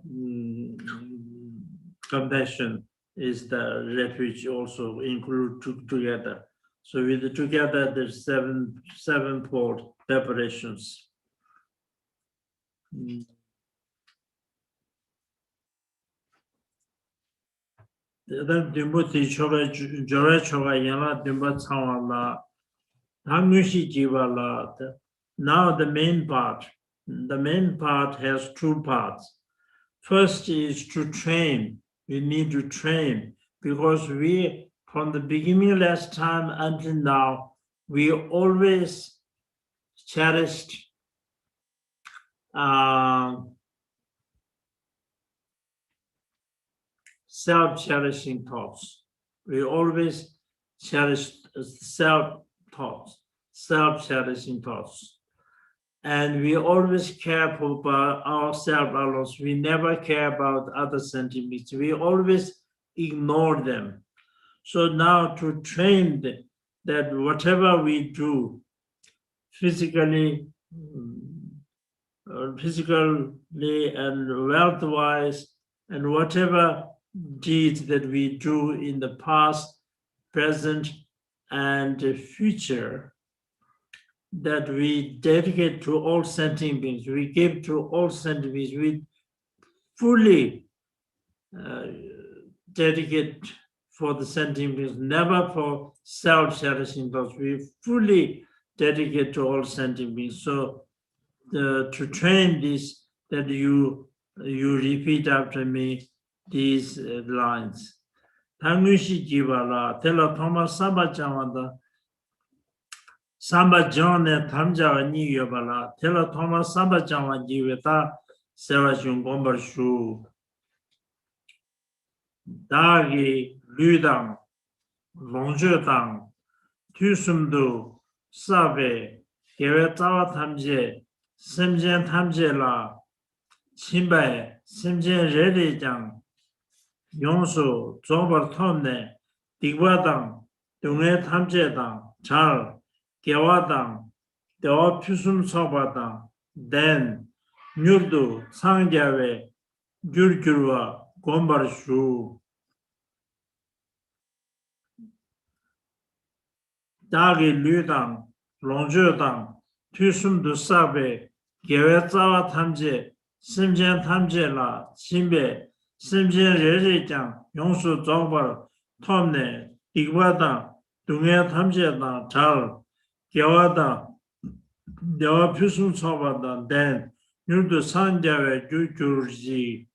confession is the refuge also include together. So with together, there's sevenfold preparations. The Dimbuti Jore Choga Yala Dimba Tsawala, Hangushi Jivala. Now the main part has two parts. First is to train. We need to train because we, from the beginning last time until now, we always cherished self-cherishing thoughts. We always cherish self-thoughts, self-cherishing thoughts. And we always care about ourselves alone. We never care about other sentient beings. We always ignore them. So now to train that whatever we do, physically and wealth-wise, and whatever deeds that we do in the past, present, and future, that we dedicate to all sentient beings, we give to all sentient beings, we fully dedicate for the sentient beings, never for self-cherishing thoughts. We fully dedicate to all sentient beings. So to train this, that you repeat after me these lines. Tangushi Jivala, Tela Thomas Samba Jamada, Samba John Tamja Ni Yabala, Tela Thomas Samba Jama Jiveta, Sarah Jungomber Shu, Dagi, Ludang, Longjetang, Tusumdu, Sabe, Gewetawa Tamje, Semjen Tamjela, Chimbae, Semjen Redijang, Yonsu, Zobar Tomne, Digwadang, Dunge Tamjedang, Chal, Gewadang, Dewa Pusum Sobadang, Den, Nyurdu, Sangjawe, Gyurgyurwa, Gombar Shu, Dagi Ludang, Longjedang, Tusumdu Sabe, Gewezawa Tamje, Semjen Tamjela, Chimbe, Semjen Redijang, Yonsu Zobar, Tomne, Digwadang, Dunge Tamjedang, Chal, Gewada, Dewa Pusum Sobada, Den, Nyurdu Sangjawe, Gyurgyurji,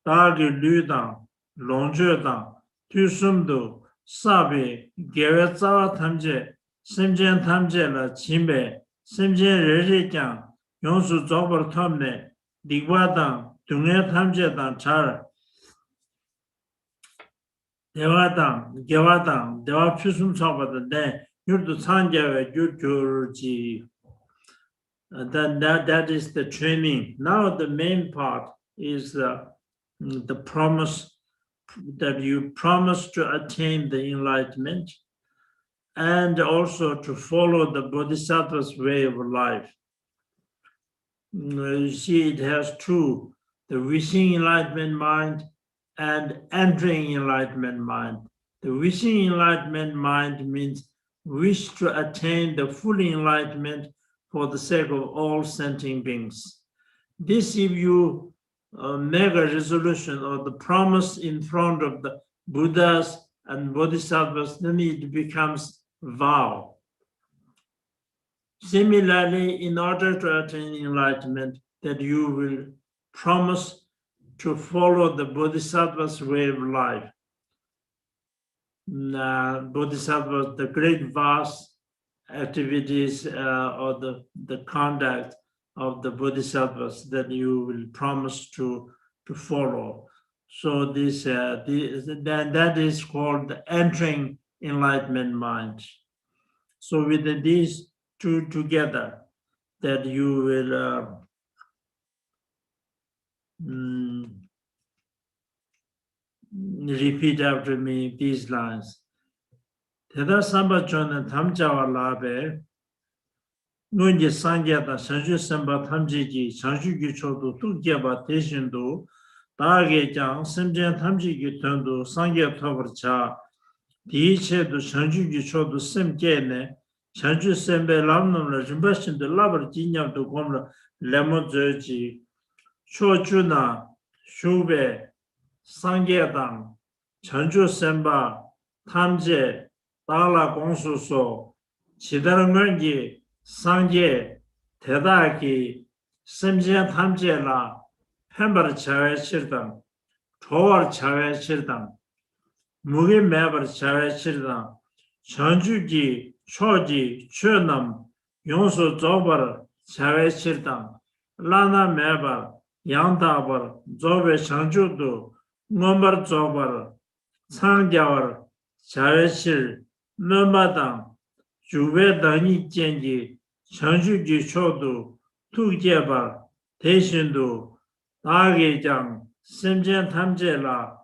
Dagi Ludang, Longjedang, Tusumdu, Sabi, Gewezawa Tamje, Semjen Tamjela, Chimbe, Semjen Redijang, Yonsu Zobar Tomne, Digwadang, Dunge Tamjedang, Chal, Dewadang, Gewadang, Dewa Pusum Sobada, Den, Nyurdu Sangjawe, Gyurgyurji. Then that is the training. Now the main part is the promise that you promise to attain the enlightenment and also to follow the Bodhisattva's way of life. You see, it has two, the wishing enlightenment mind and entering enlightenment mind. The wishing enlightenment mind means wish to attain the full enlightenment for the sake of all sentient beings. This, if you make a resolution or the promise in front of the Buddhas and Bodhisattvas, then it becomes vow. Similarly, in order to attain enlightenment, that you will promise to follow the Bodhisattva's way of life. Bodhisattvas, the great vast activities or the conduct of the Bodhisattvas that you will promise to follow. So that is called entering enlightenment mind. So with these two together, that you will repeat after me these lines. Teta samba chona tamjawa labe, nunji sangyata shanshu samba tamjiki, shanshu ki chodo tukyaba teshindu, daage jang simjen tamjiki tundu sangya tobar cha, di chedu shanshu ki chodo simkene, shanshu sembe lamnumla jimbashindu labar jinyamdu gomla lemo zoji, chochuna, shube, 상계당, 전주선바, 탐제, 달라 공수소, 지다른 건기, 상계, 대다기, 심지어 탐제라, 펜버 차외실당, 조월 차외실당, 무기 매버 차외실당, 전주기, 초지, 최남, 용수 조벌 차외실당, 라나 매버, 양다벌, 조배 장주도, nombar zobar, sangyawar, chaweshir, nombadang, juwe dani jengi, chanshuji chodu, tukjebar, teshindu, dagejang, simjen tamjela,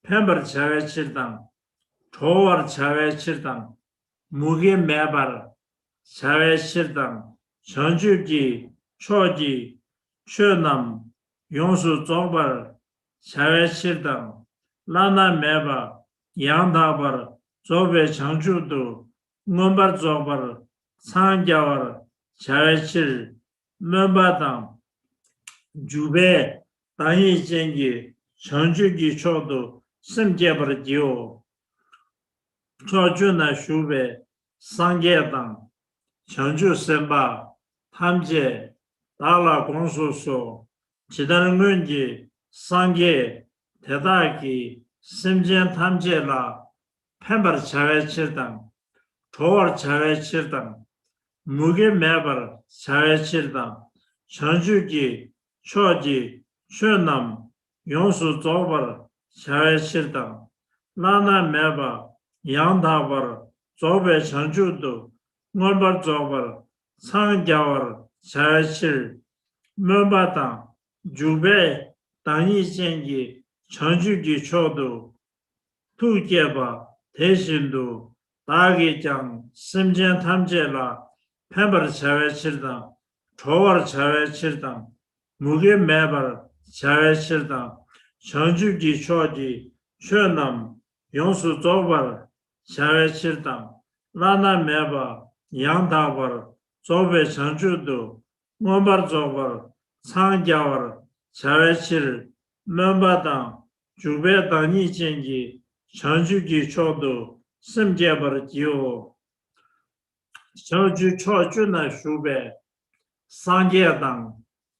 pembar chaweshirdang, chowar chaweshirdang, muge mebar, chaweshirdang, chanshuji, choji, chönam, yonsu zobar, 차외실당, 라나 매바, 양다버, 조배 장주도, nombar zobar, 상자월, 차외실, 면바당, 주배, 당이쟁기, 전주기 초도, 심계버지요, 초주나 슈배, 상계당, 전주선바, 탐제, 달라 공수소, 지다는 건지, 상계, 대다기, 심지엔 탐제라, 펜버 차외칠당, 조월 차외칠당, 무게 매버 차외칠당, 전주기, 초지, 최남, 용수 조벌 차외칠당, 라나 매버, 양다벌, 조배 전주도, 놀벌 조벌, 상자월 차외칠, 면바당, 주배, 당이생기 전주기 초도 투개바 대신도 다기장 심전 탐제라 펜버 차외칠당 조월 차외칠당 무게 매버 차외칠당 전주기 초지 최남 용수 조벌 차외칠당 라나 매버 양다벌 조배 전주도 nombar 조벌 상자월 차외칠, 면바당, 주배 당이 쟁기, 전주기 초도, 심계버지요, 전주 초주나 슈배, 상계당,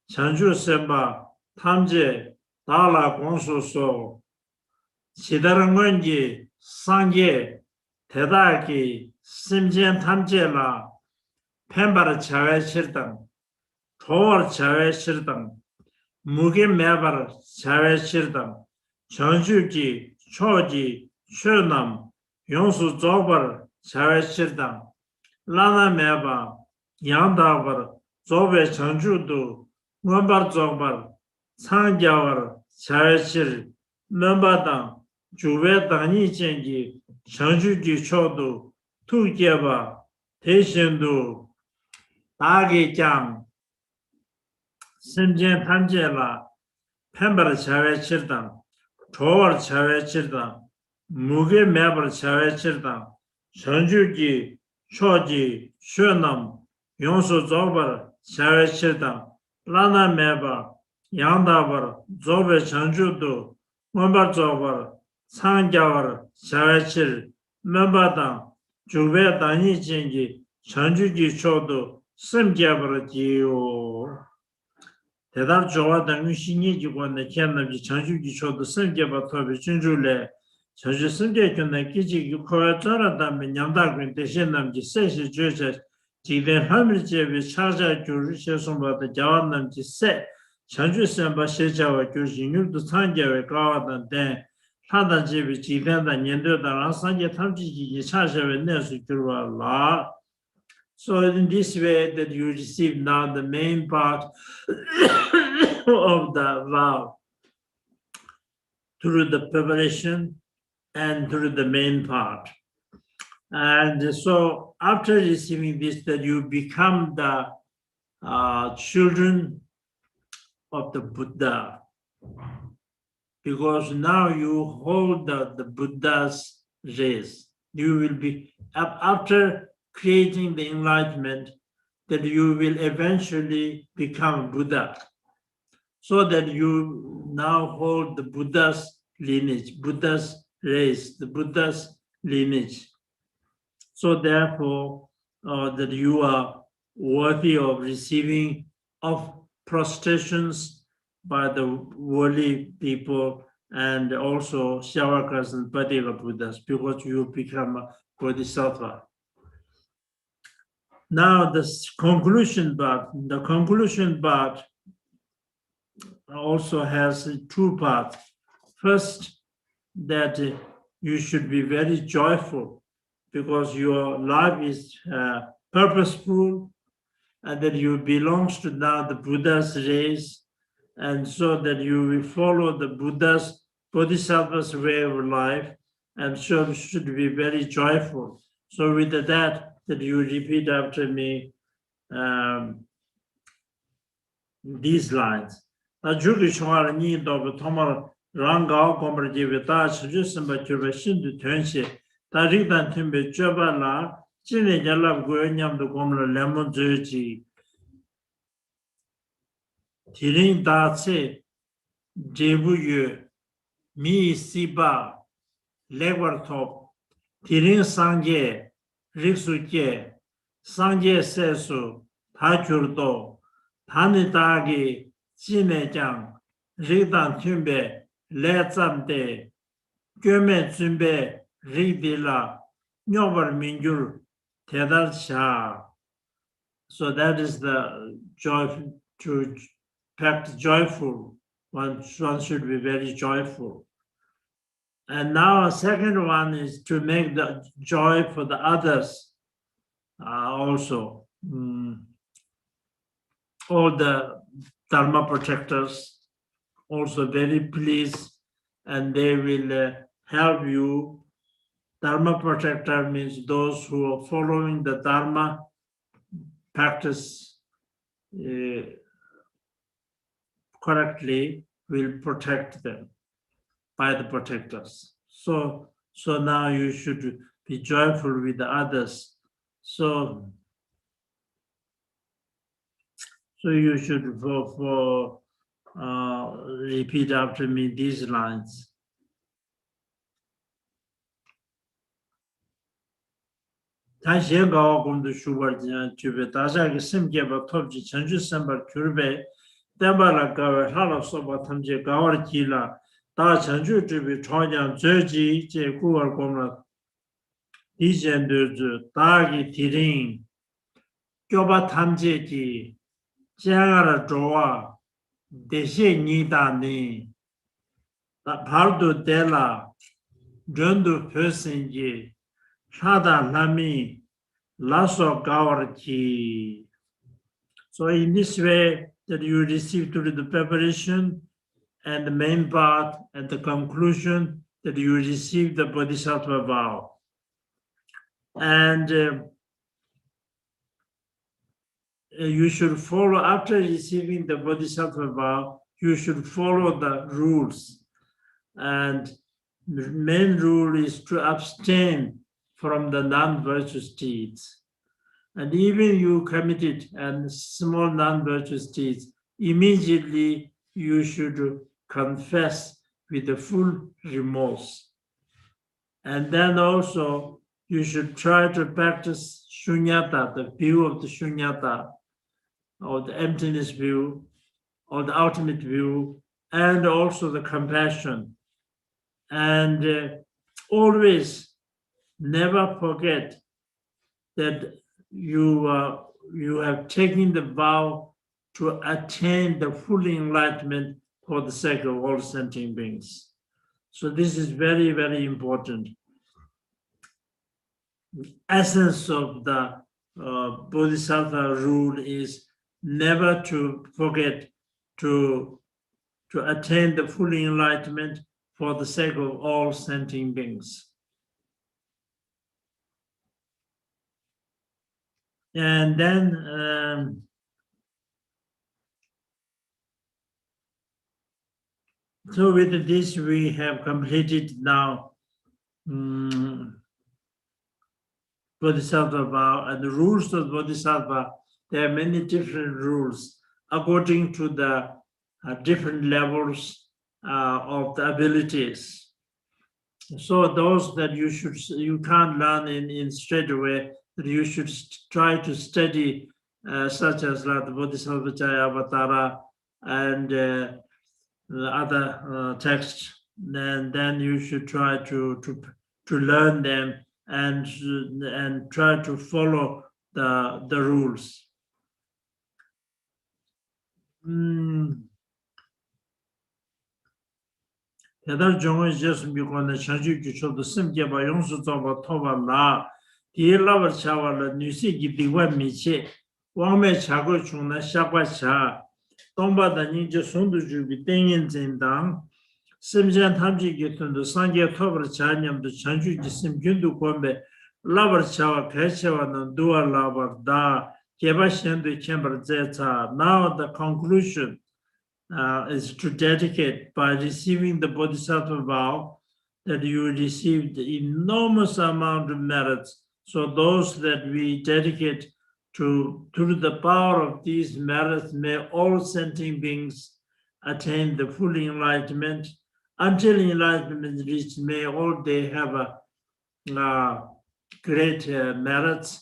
전주선바, 탐제, 달라 공수소, 지다른 건기, 상계, 대다기, 심전 탐제라, 펜바르 차외칠당, 조월 차외칠당, 무게 매발 차외실당, 전주기, 초지, 최남, 용수 조벌 차외실당, 라나 매바, 양다벌, 조배 전주도, 원발 조벌, 상자월 차외실, 면바당, 주배 당이 쟁기, 전주기 초도, 투개바, 대신도, 다기장, 심지엔 탐제라, 펜버 차외칠당, 조월 차외칠당, 무게 매버 차외칠당, 전주기, 초지, 최남, 용수 조벌 차외칠당, 라나 매버, 양다벌, 조배 전주도, 원발 조벌, 상자월 차외칠, 면바당, 주배 단위쟁기, 전주기 초도, 심계버지요. 대달 좋아하는 신이 기관의 견납이 전주기 초도 승계바 토비 준줄래 전주 승계 견내 기지 유코에 따라다면 양다군 대신 남기 세시 주제 지된 하늘제비 찾아 주르셔서마다 자원남지 세 전주선바 세자와 교신율도 산재에 가왔는데 하단제비 지된다 년도다 산재 탐지기 찾아वे 내수 들어와. So in this way that you receive now the main part of the vow through the preparation and through the main part. And so after receiving this, that you become the children of the Buddha, because now you hold the Buddha's race. You will be, after creating the enlightenment, that you will eventually become Buddha, so that you now hold the Buddha's lineage, Buddha's race, the Buddha's lineage. So therefore, that you are worthy of receiving of prostrations by the worldly people and also Shavakas and particular Buddhas, because you become a Bodhisattva. Now the conclusion part also has two parts. First, that you should be very joyful, because your life is purposeful, and that you belongs to now the Buddha's race, and so that you will follow the Buddha's Bodhisattva's way of life, and so should be very joyful. So with that you repeat after me these lines. Rangao Gomra Jivita Sujusamba Chubashin to Twenshi, Tarikan Timbe Jabala, Chine Jalab Guanyam the Gomra Lemon Jeji, Tirin Datse, Jebuyu, Mi Siba, Lewartop, Tirin Sangye, Riksuke, Sangye Sesu, Tachurdo, Tanitagi, Chine Jang, Ridan Timbe, Letzamde, Göme Zumbe, Ridila, Nyobar Minjur, Tedar Shah. So that is the joy to practice joyful. One should be very joyful. And now a second one is to make the joy for the others also. All the Dharma protectors also very pleased, and they will help you. Dharma protector means those who are following the Dharma practice correctly will protect them by the protectors. So now you should be joyful with the others. So you should repeat after me these lines. Tanxiangao Gomdu Shubar Tube, Tazaki Simgeba Topji, Chanju Sambar Kurbe, Dambala Gawa, Hala Soba Tamje Gawar Kila, Da Chanju Tube, Chongyang, Zerji, Je Kuar Gomra, Dijen Durzu, Dagi Tiring, Gyoba Tamje Ki, Jiangara Joa, Deshe Nidani, Pardo Dela, Jundu Persenji, Shada Lami, Lasso Gawarki. So in this way that you receive through the preparation and the main part and the conclusion, that you receive the Bodhisattva vow. And you should follow, after receiving the Bodhisattva vow, you should follow the rules. And the main rule is to abstain from the non-virtuous deeds. And even you committed a small non-virtuous deeds, immediately you should confess with the full remorse. And then also you should try to practice shunyata, the view of the shunyata, or the emptiness view, or the ultimate view, and also the compassion. And always never forget that you have taken the vow to attain the full enlightenment for the sake of all sentient beings. So this is very, very important. The essence of the Bodhisattva rule is never to forget to attain the full enlightenment for the sake of all sentient beings. And then so with this, we have completed now Bodhisattva vow and the rules of Bodhisattva. There are many different rules according to the different levels of the abilities. So those that you can't learn in straight away, that you should try to study, such as like the Bodhisattva Avatara and the other texts. Then you should try to learn them and try to follow the rules. 대달 정의 제스미고는 chanju 주초도 심게바 용수 좀바 토발라 디엘라버 차발라 뉴시기 디와 미체 왕매 차고 중나 샤과차 동바다 닌제 손도 주비 땡인진당 심전 탐지 기튼도 상계 토버 차념도 chanju 지심 균도 권배 라버 차와 배체와는 두알 라버다 개바신도 챔버 제차. Now the conclusion is to dedicate by receiving the Bodhisattva vow that you received enormous amount of merits. So those that we dedicate through the power of these merits, may all sentient beings attain the full enlightenment. Until enlightenment is reached, may all they have a great merits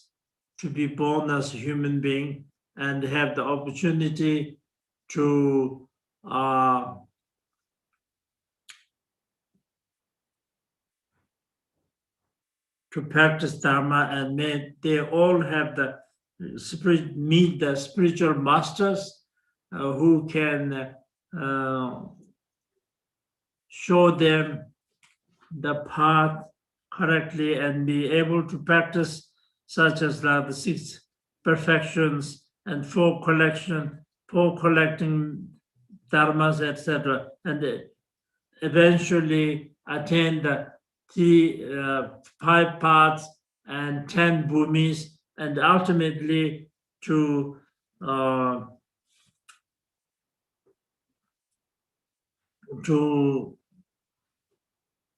to be born as a human being and have the opportunity to practice Dharma, and may they all have the meet the spiritual masters who can show them the path correctly and be able to practice, such as the 6 perfections and 4 collecting dharmas, etc., and eventually attain the 5 paths and 10 bhumis, and ultimately to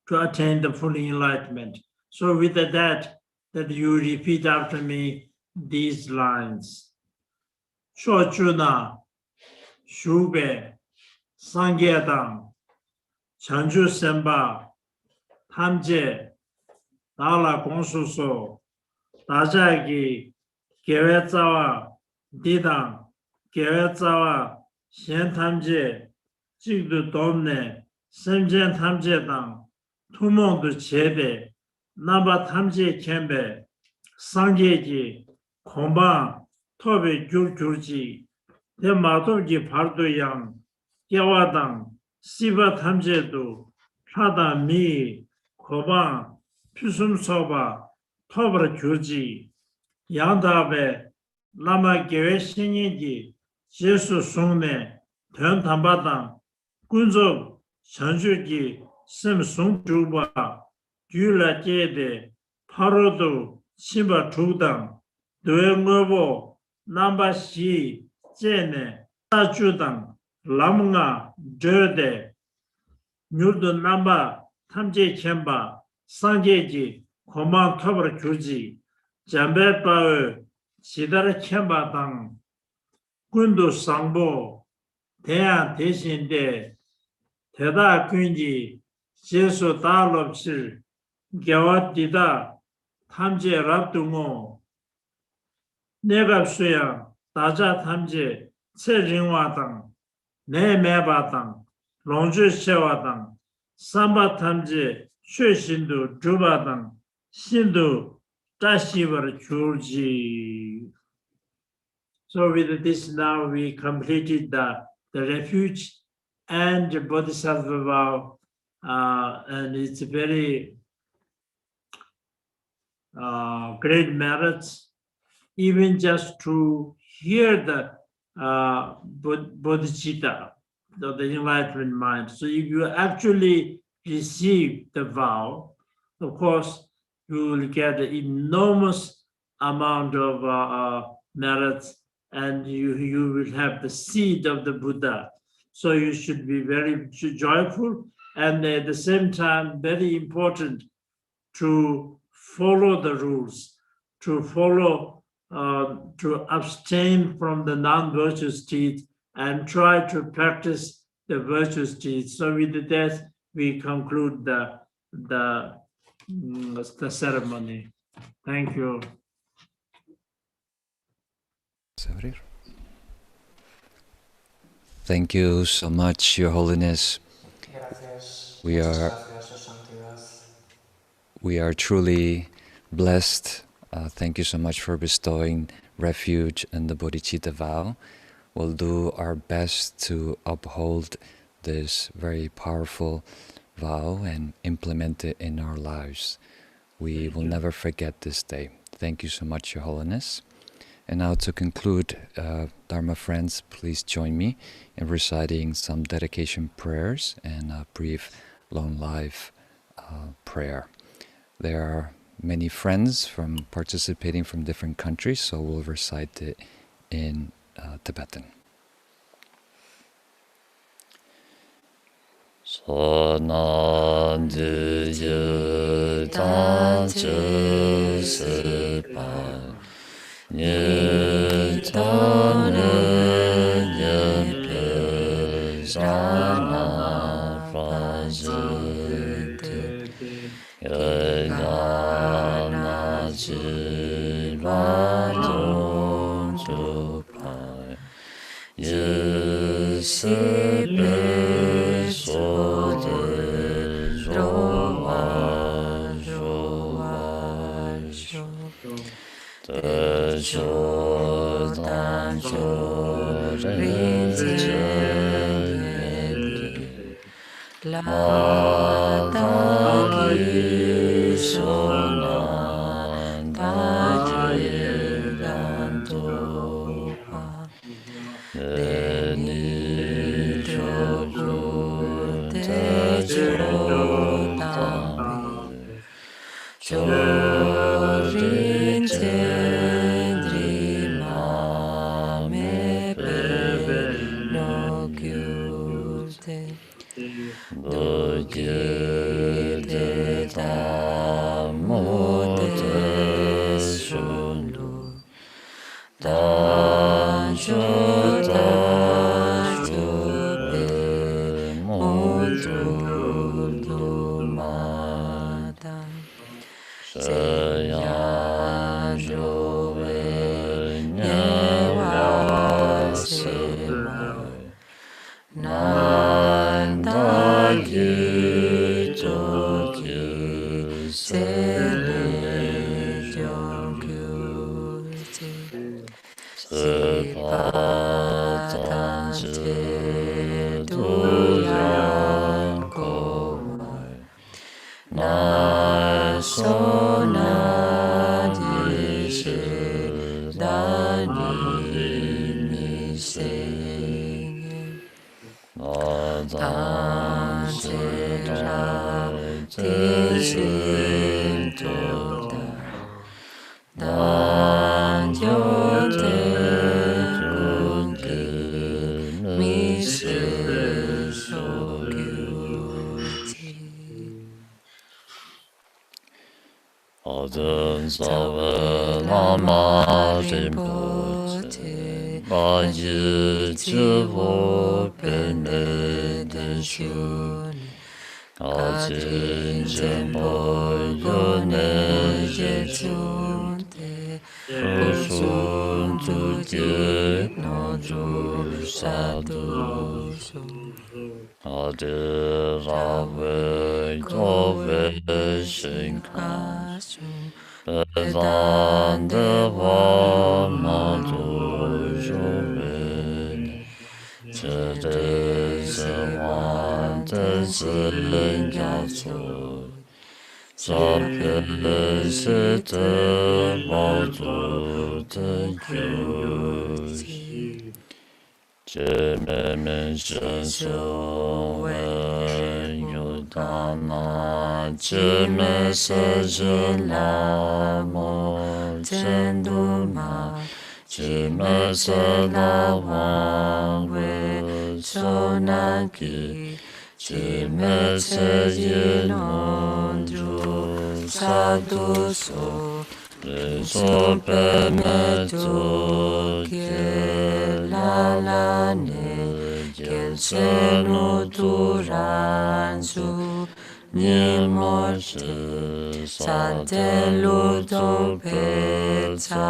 attain the full enlightenment. So with that you repeat after me these lines. Shochuna, Shube, Sangyedam, Chanju Semba, Tamje, Dala Gongsuso, Dajagi, Gewezawa, Didang, Gewezawa, Shen Tamje, Jigdu Domne, Semjen Tamje Dang, Tumondu Chebe, Naba Tamje Kembe, Sangyeji, Komba, Tobe Gyurgyurji, De Matovji Pardoyang, Gyawadang, Siva Tamjedu, Rada Mi, Koban, Pusum Soba, Tobra Gyurji, Yandabe, Lama Gewe Shinyeji, Jesu Sungme, Ten Tambadang, Gunzo, Chanjuji, Sim Sung Juba, Gyula Jede, Parodu, Simba Chudang, Dwe Ngobo, Namba Shi, Jene, Tajudang, Lamnga, Jode, Nyurdu Namba, Tamje Kemba, Sangyeji, Koman Tobra Gyurji, Jambe Pao, Sidara Kemba Dang, Gundu Sangbo, Teyan Teshinde, Teda Kunji, Jesu Dalopsil, Gyawat Dida, Tamje Rabdungo, Negab Suyang, Daja Tamje, Tse Ringwadang, Ne Mebadang, Longju Shewadang, Samba Tamje, Shue Shindu, Jubadang, Shindu, Tashivar Churji. So with this now we completed the refuge and the Bodhisattva vow, and it's a very great merits, even just to hear the Bodhichitta, the enlightened mind. So if you actually receive the vow, of course, you will get an enormous amount of merits, and you will have the seed of the Buddha. So you should be very joyful, and at the same time, very important to follow the rules, to follow, to abstain from the non-virtuous deeds and try to practice the virtuous deeds. So with that, we conclude the ceremony. Thank you. Thank you so much, Your Holiness. We are truly blessed. Thank you so much for bestowing refuge and the Bodhichitta vow. We'll do our best to uphold this very powerful vow and implement it in our lives. We will never forget this day. Thank you so much, Your Holiness. And now to conclude, Dharma friends, please join me in reciting some dedication prayers and a brief long life prayer. There are many friends participating from different countries, so we'll recite it in Tibetan. Sonandye tache sepa Nitane Nyempe Zana Prajete Yegana Jirvadon Tupai Yesebe Sode Joa Joa Joa Techo Tancho Rinpoche La Taki Shonan Taje Gantopa Neni Joju Techo Tampe Chorin Chendri Mame Pe No Kyute Dojete Tamote Shundu Tancho Tancho Pe Montu Dumata Seya Jove Nyewa Sema Nanda Gito Kyu Sele Jongkyu Sepa Tanje Duyang Kowai Na Sona Dishe Dani Misenge Tantera Tisin Toda Danjote Kunke Mise Shogyuti Adon Sawe Lama Rinpoche Baji Chivo Pene De Shuni Ajin Jembo Yone Jechunte Kusun Tuji No Ju Sadu Adi Rawe Yove Shinkasu Pedan de wa ma du ju Chede se wan te se ya su Sa pe se te ma tu te kyu Je me me je so we yu da na Je me se je la mo chen du ma Je me se la wang we so na ki Je me se ye non ju sa du so le so pe me tu ke la ne ke se nu tu ran su ni mo shi sa te lu to pe ca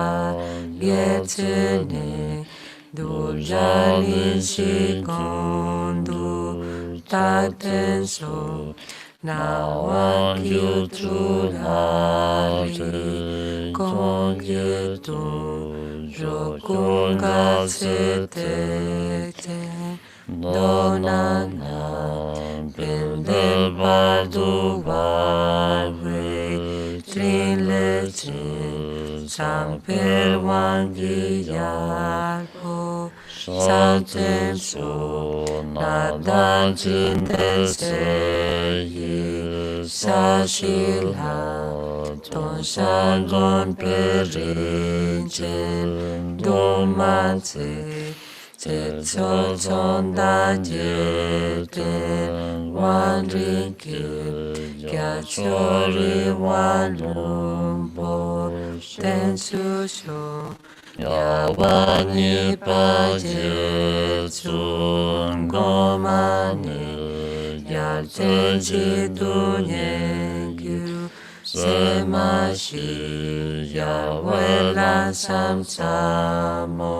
ye te ne du ja li si con du ta ten so na wa kyu tu la ri con ye tu jo kun ga se te te do na na ben de ba du wa we trin le te sang per wang gi ya po sa ten so na da jin te se yi sa shi la ton shan gon per rin chen do man se te cho chon da je ten wan rin ki kya cho ri wan lung po ten su sho ya wa ni pa je chun go ma ni ya ten chi tu nyen kyu se ma shi ya we la sam sa mo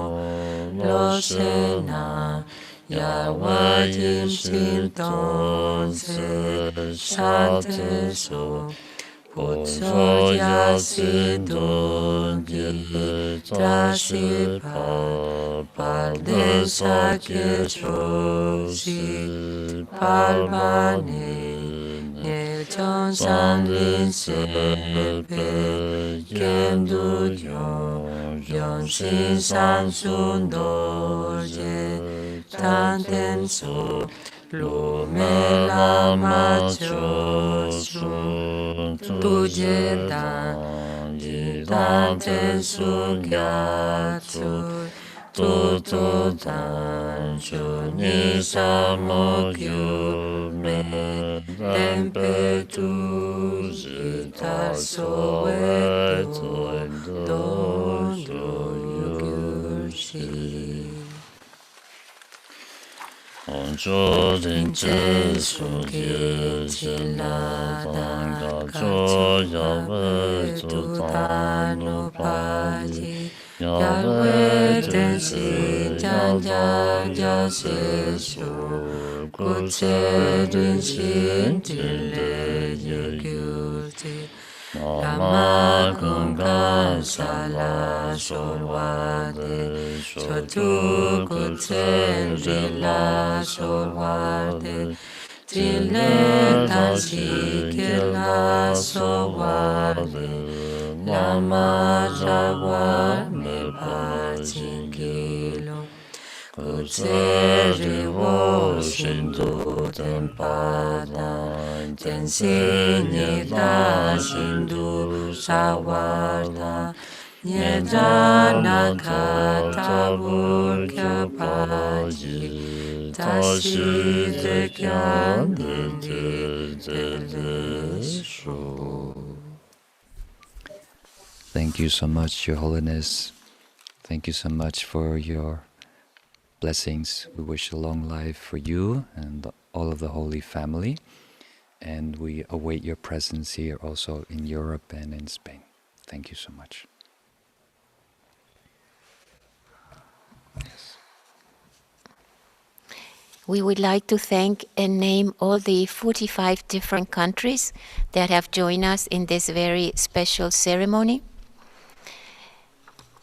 lo se na ya wa jin shin ton se sha te so Potso ya si dun di ta si pa Palden sakya si palmani ne chon san lin se pe ken du yon sin san sun do je tan ten so lu me la ma cho su tu je dan ji dan ten su kya tu dan chu ni sa mo kyu me den pe tu ji ta so we tu do yu gyu shi Onjo rinche sungye chila dan kacho yawe tu tanu paji yawe tensi jan jan jan se shu kutse rinshin tile yu gyuti Nama gunga sala solwade Chotu kutse rila solwade Tile tansi kela solwade Nama jawa me pachingilo Kutse riwo shindu tempada Tensi nida shindu sawarda Nyedana kata burkya paji Tashi de kyandi de shu. Thank you so much, Your Holiness. Thank you so much for your blessings. We wish a long life for you and all of the Holy Family. And we await your presence here also in Europe and in Spain. Thank you so much. Yes. We would like to thank and name all the 45 different countries that have joined us in this very special ceremony.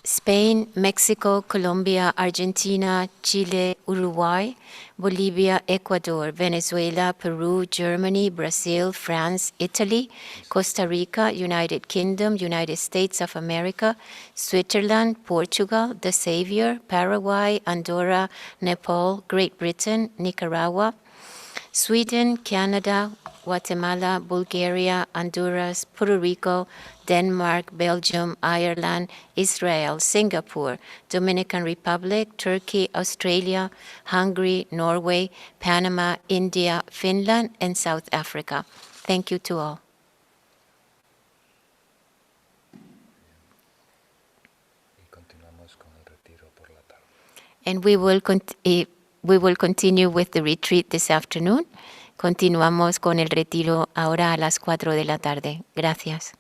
Spain, Mexico, Colombia, Argentina, Chile, Uruguay, Bolivia, Ecuador, Venezuela, Peru, Germany, Brazil, France, Italy, Costa Rica, United Kingdom, United States of America, Switzerland, Portugal, The Savior, Paraguay, Andorra, Nepal, Great Britain, Nicaragua, Sweden, Canada, Guatemala, Bulgaria, Honduras, Puerto Rico, Denmark, Belgium, Ireland, Israel, Singapore, Dominican Republic, Turkey, Australia, Hungary, Norway, Panama, India, Finland, and South Africa. Thank you to all. And we will continue with the retreat this afternoon. Continuamos con el retiro ahora a las 4 de la tarde. Gracias.